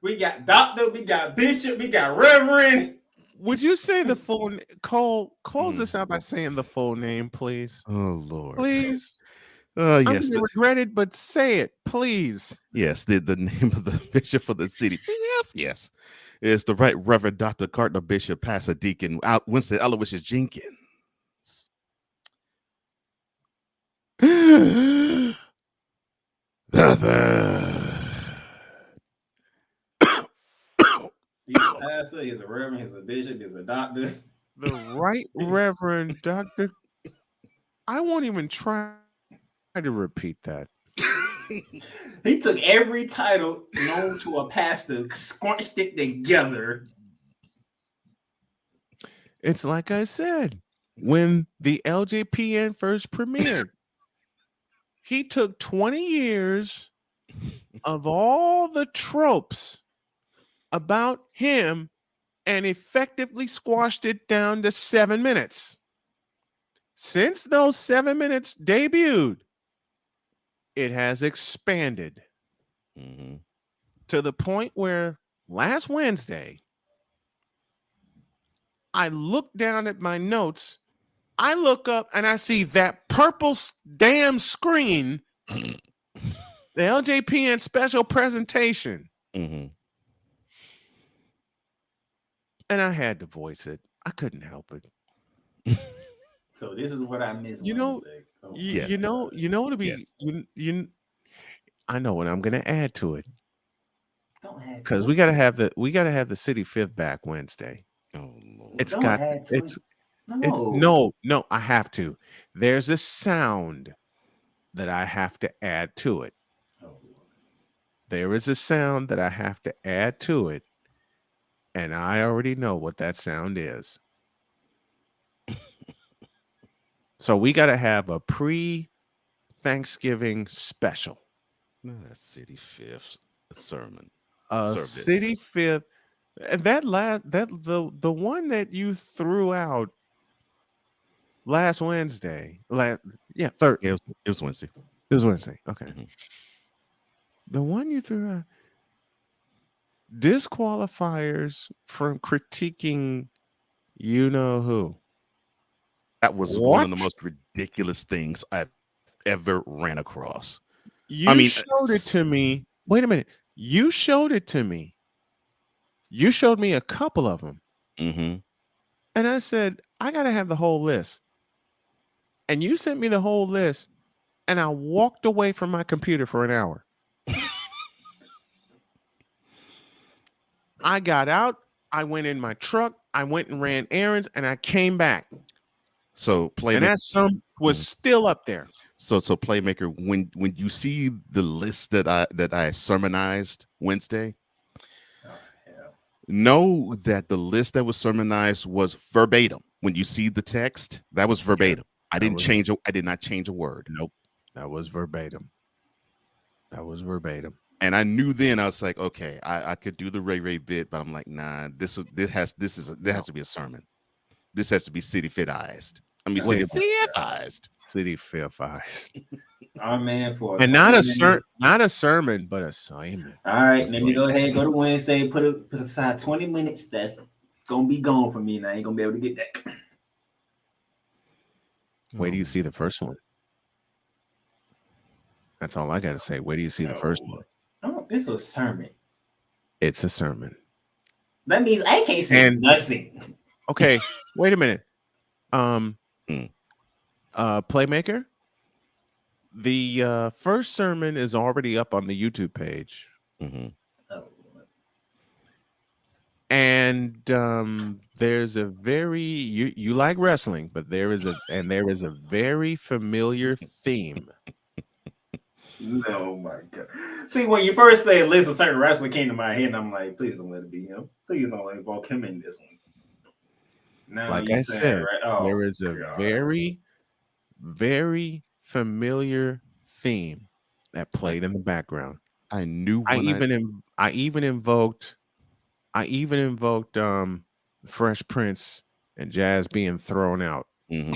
We got doctor, we got bishop, we got reverend. Would you say the full Cole? Close this out by saying the full name, please. Oh Lord, please. Yes, I'm gonna regret it, but say it, please. Yes, the name of the bishop for the city. Yes, is the Right Reverend Dr. Cardinal Bishop Pastor Deacon Winston Aloysius Jenkins. He's a pastor, he's a reverend, he's a bishop, he's a doctor. The Right Reverend Dr. I won't even try to repeat that. He took every title known to a pastor, scrunched it together. It's like I said, when the LJPN first premiered, he took 20 years of all the tropes about him and effectively squashed it down to 7 minutes. Since those 7 minutes debuted, it has expanded to the point where last Wednesday, I look down at my notes, I look up and I see that purple damn screen, the LJPN special presentation. Mm-hmm. And I had to voice it. I couldn't help it. So this is what I missed. You know, you know to be I know what I'm gonna add to it. Don't add because we gotta have the city fifth back Wednesday. Oh Lord. It's Don't got add to it's it. no, I have to. There's a sound that I have to add to it. There is a sound that I have to add to it, and I already know what that sound is. So we got to have a pre-Thanksgiving special. That's City Fifth sermon. City Fifth. And the one that you threw out last Wednesday. Third. It was Wednesday. It was Wednesday. Okay. Mm-hmm. The one you threw out. Disqualifiers from critiquing you know who. That was one of the most ridiculous things I've ever ran across. You showed it to me. Wait a minute. You showed it to me. You showed me a couple of them. Mm-hmm. And I said, I got to have the whole list. And you sent me the whole list. And I walked away from my computer for an hour. I got out. I went in my truck. I went and ran errands. And I came back. So Playmaker, and that sum was still up there. So Playmaker, when you see the list that I sermonized Wednesday, know that the list that was sermonized was verbatim. When you see the text, that was verbatim. I did not change a word. Nope. That was verbatim. And I knew then, I was like, okay, I could do the Ray bit, but I'm like, nah, there has to be a sermon. This has to be City Fifth-ized. City Fifth-ized. Our man for and not a sermon, but a sermon. All right, let me go ahead and go to Wednesday. Put aside 20 minutes. That's gonna be gone for me, and I ain't gonna be able to get that. Wait till you see the first one. That's all I gotta say. Wait till you see the first one. Oh, it's a sermon. It's a sermon. That means I can't say nothing. Okay, wait a minute. Playmaker. The first sermon is already up on the YouTube page. Mm-hmm. And there's a very you like wrestling, but there is a very familiar theme. No, my God. See, when you first say list, a certain wrestler came to my head, and I'm like, please don't let it be him. Please don't let it involve him in this one. Now like I said, there is a very, very familiar theme that played in the background. I knew. I even invoked Fresh Prince and Jazz being thrown out. Mm-hmm.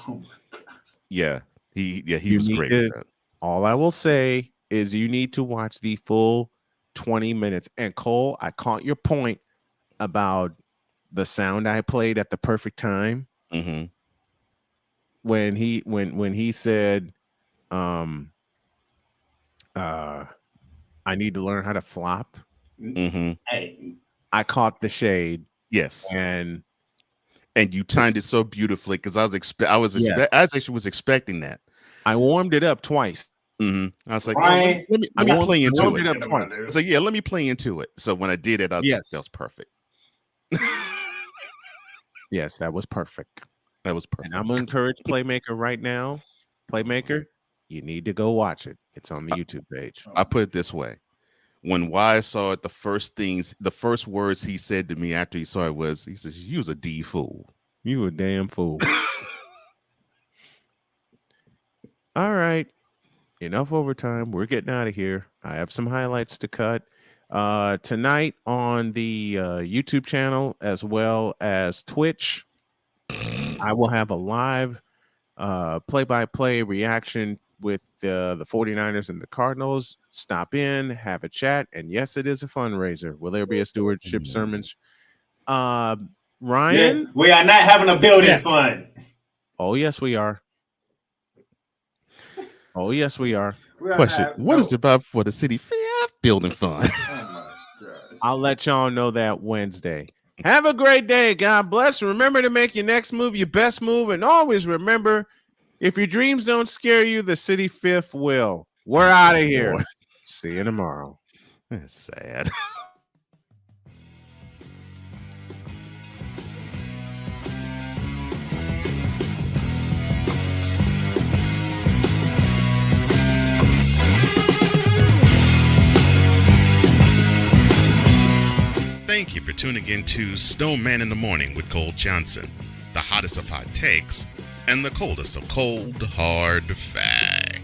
Oh my God. Yeah, he was great with that. All I will say is you need to watch the full 20 minutes. And Cole, I caught your point about the sound I played at the perfect time. Mm-hmm. When he said, I need to learn how to flop. Mm-hmm. Hey. I caught the shade. Yes. And you timed it so beautifully because I was expecting that. I warmed it up twice. Mm-hmm. I was like, Ryan, let me play into it. Up twice. I was like, yeah, let me play into it. So when I did it, I was like, that was perfect. Yes, that was perfect. That was perfect. And I'm gonna encourage Playmaker right now. Playmaker, you need to go watch it. It's on the YouTube page. I put it this way. When Wise saw it, the first words he said to me after he saw it was, he says, "You was a D fool. You a damn fool." All right. Enough overtime. We're getting out of here. I have some highlights to cut. Tonight on the YouTube channel as well as Twitch, I will have a live play-by-play reaction with the 49ers and the Cardinals. Stop in, have a chat, and yes, it is a fundraiser. Will there be a stewardship sermon? Ryan? Yeah, we are not having a building fund. Oh, yes, we are. Oh, yes, we are. Question: What is the about for the City Fifth building fund? I'll let y'all know that Wednesday. Have a great day. God bless. Remember to make your next move your best move. And always remember, if your dreams don't scare you, the City Fifth will. We're out of here. See you tomorrow. That's sad. Thank you for tuning in to Snowman in the Morning with Cole Johnson, the hottest of hot takes and the coldest of cold, hard facts.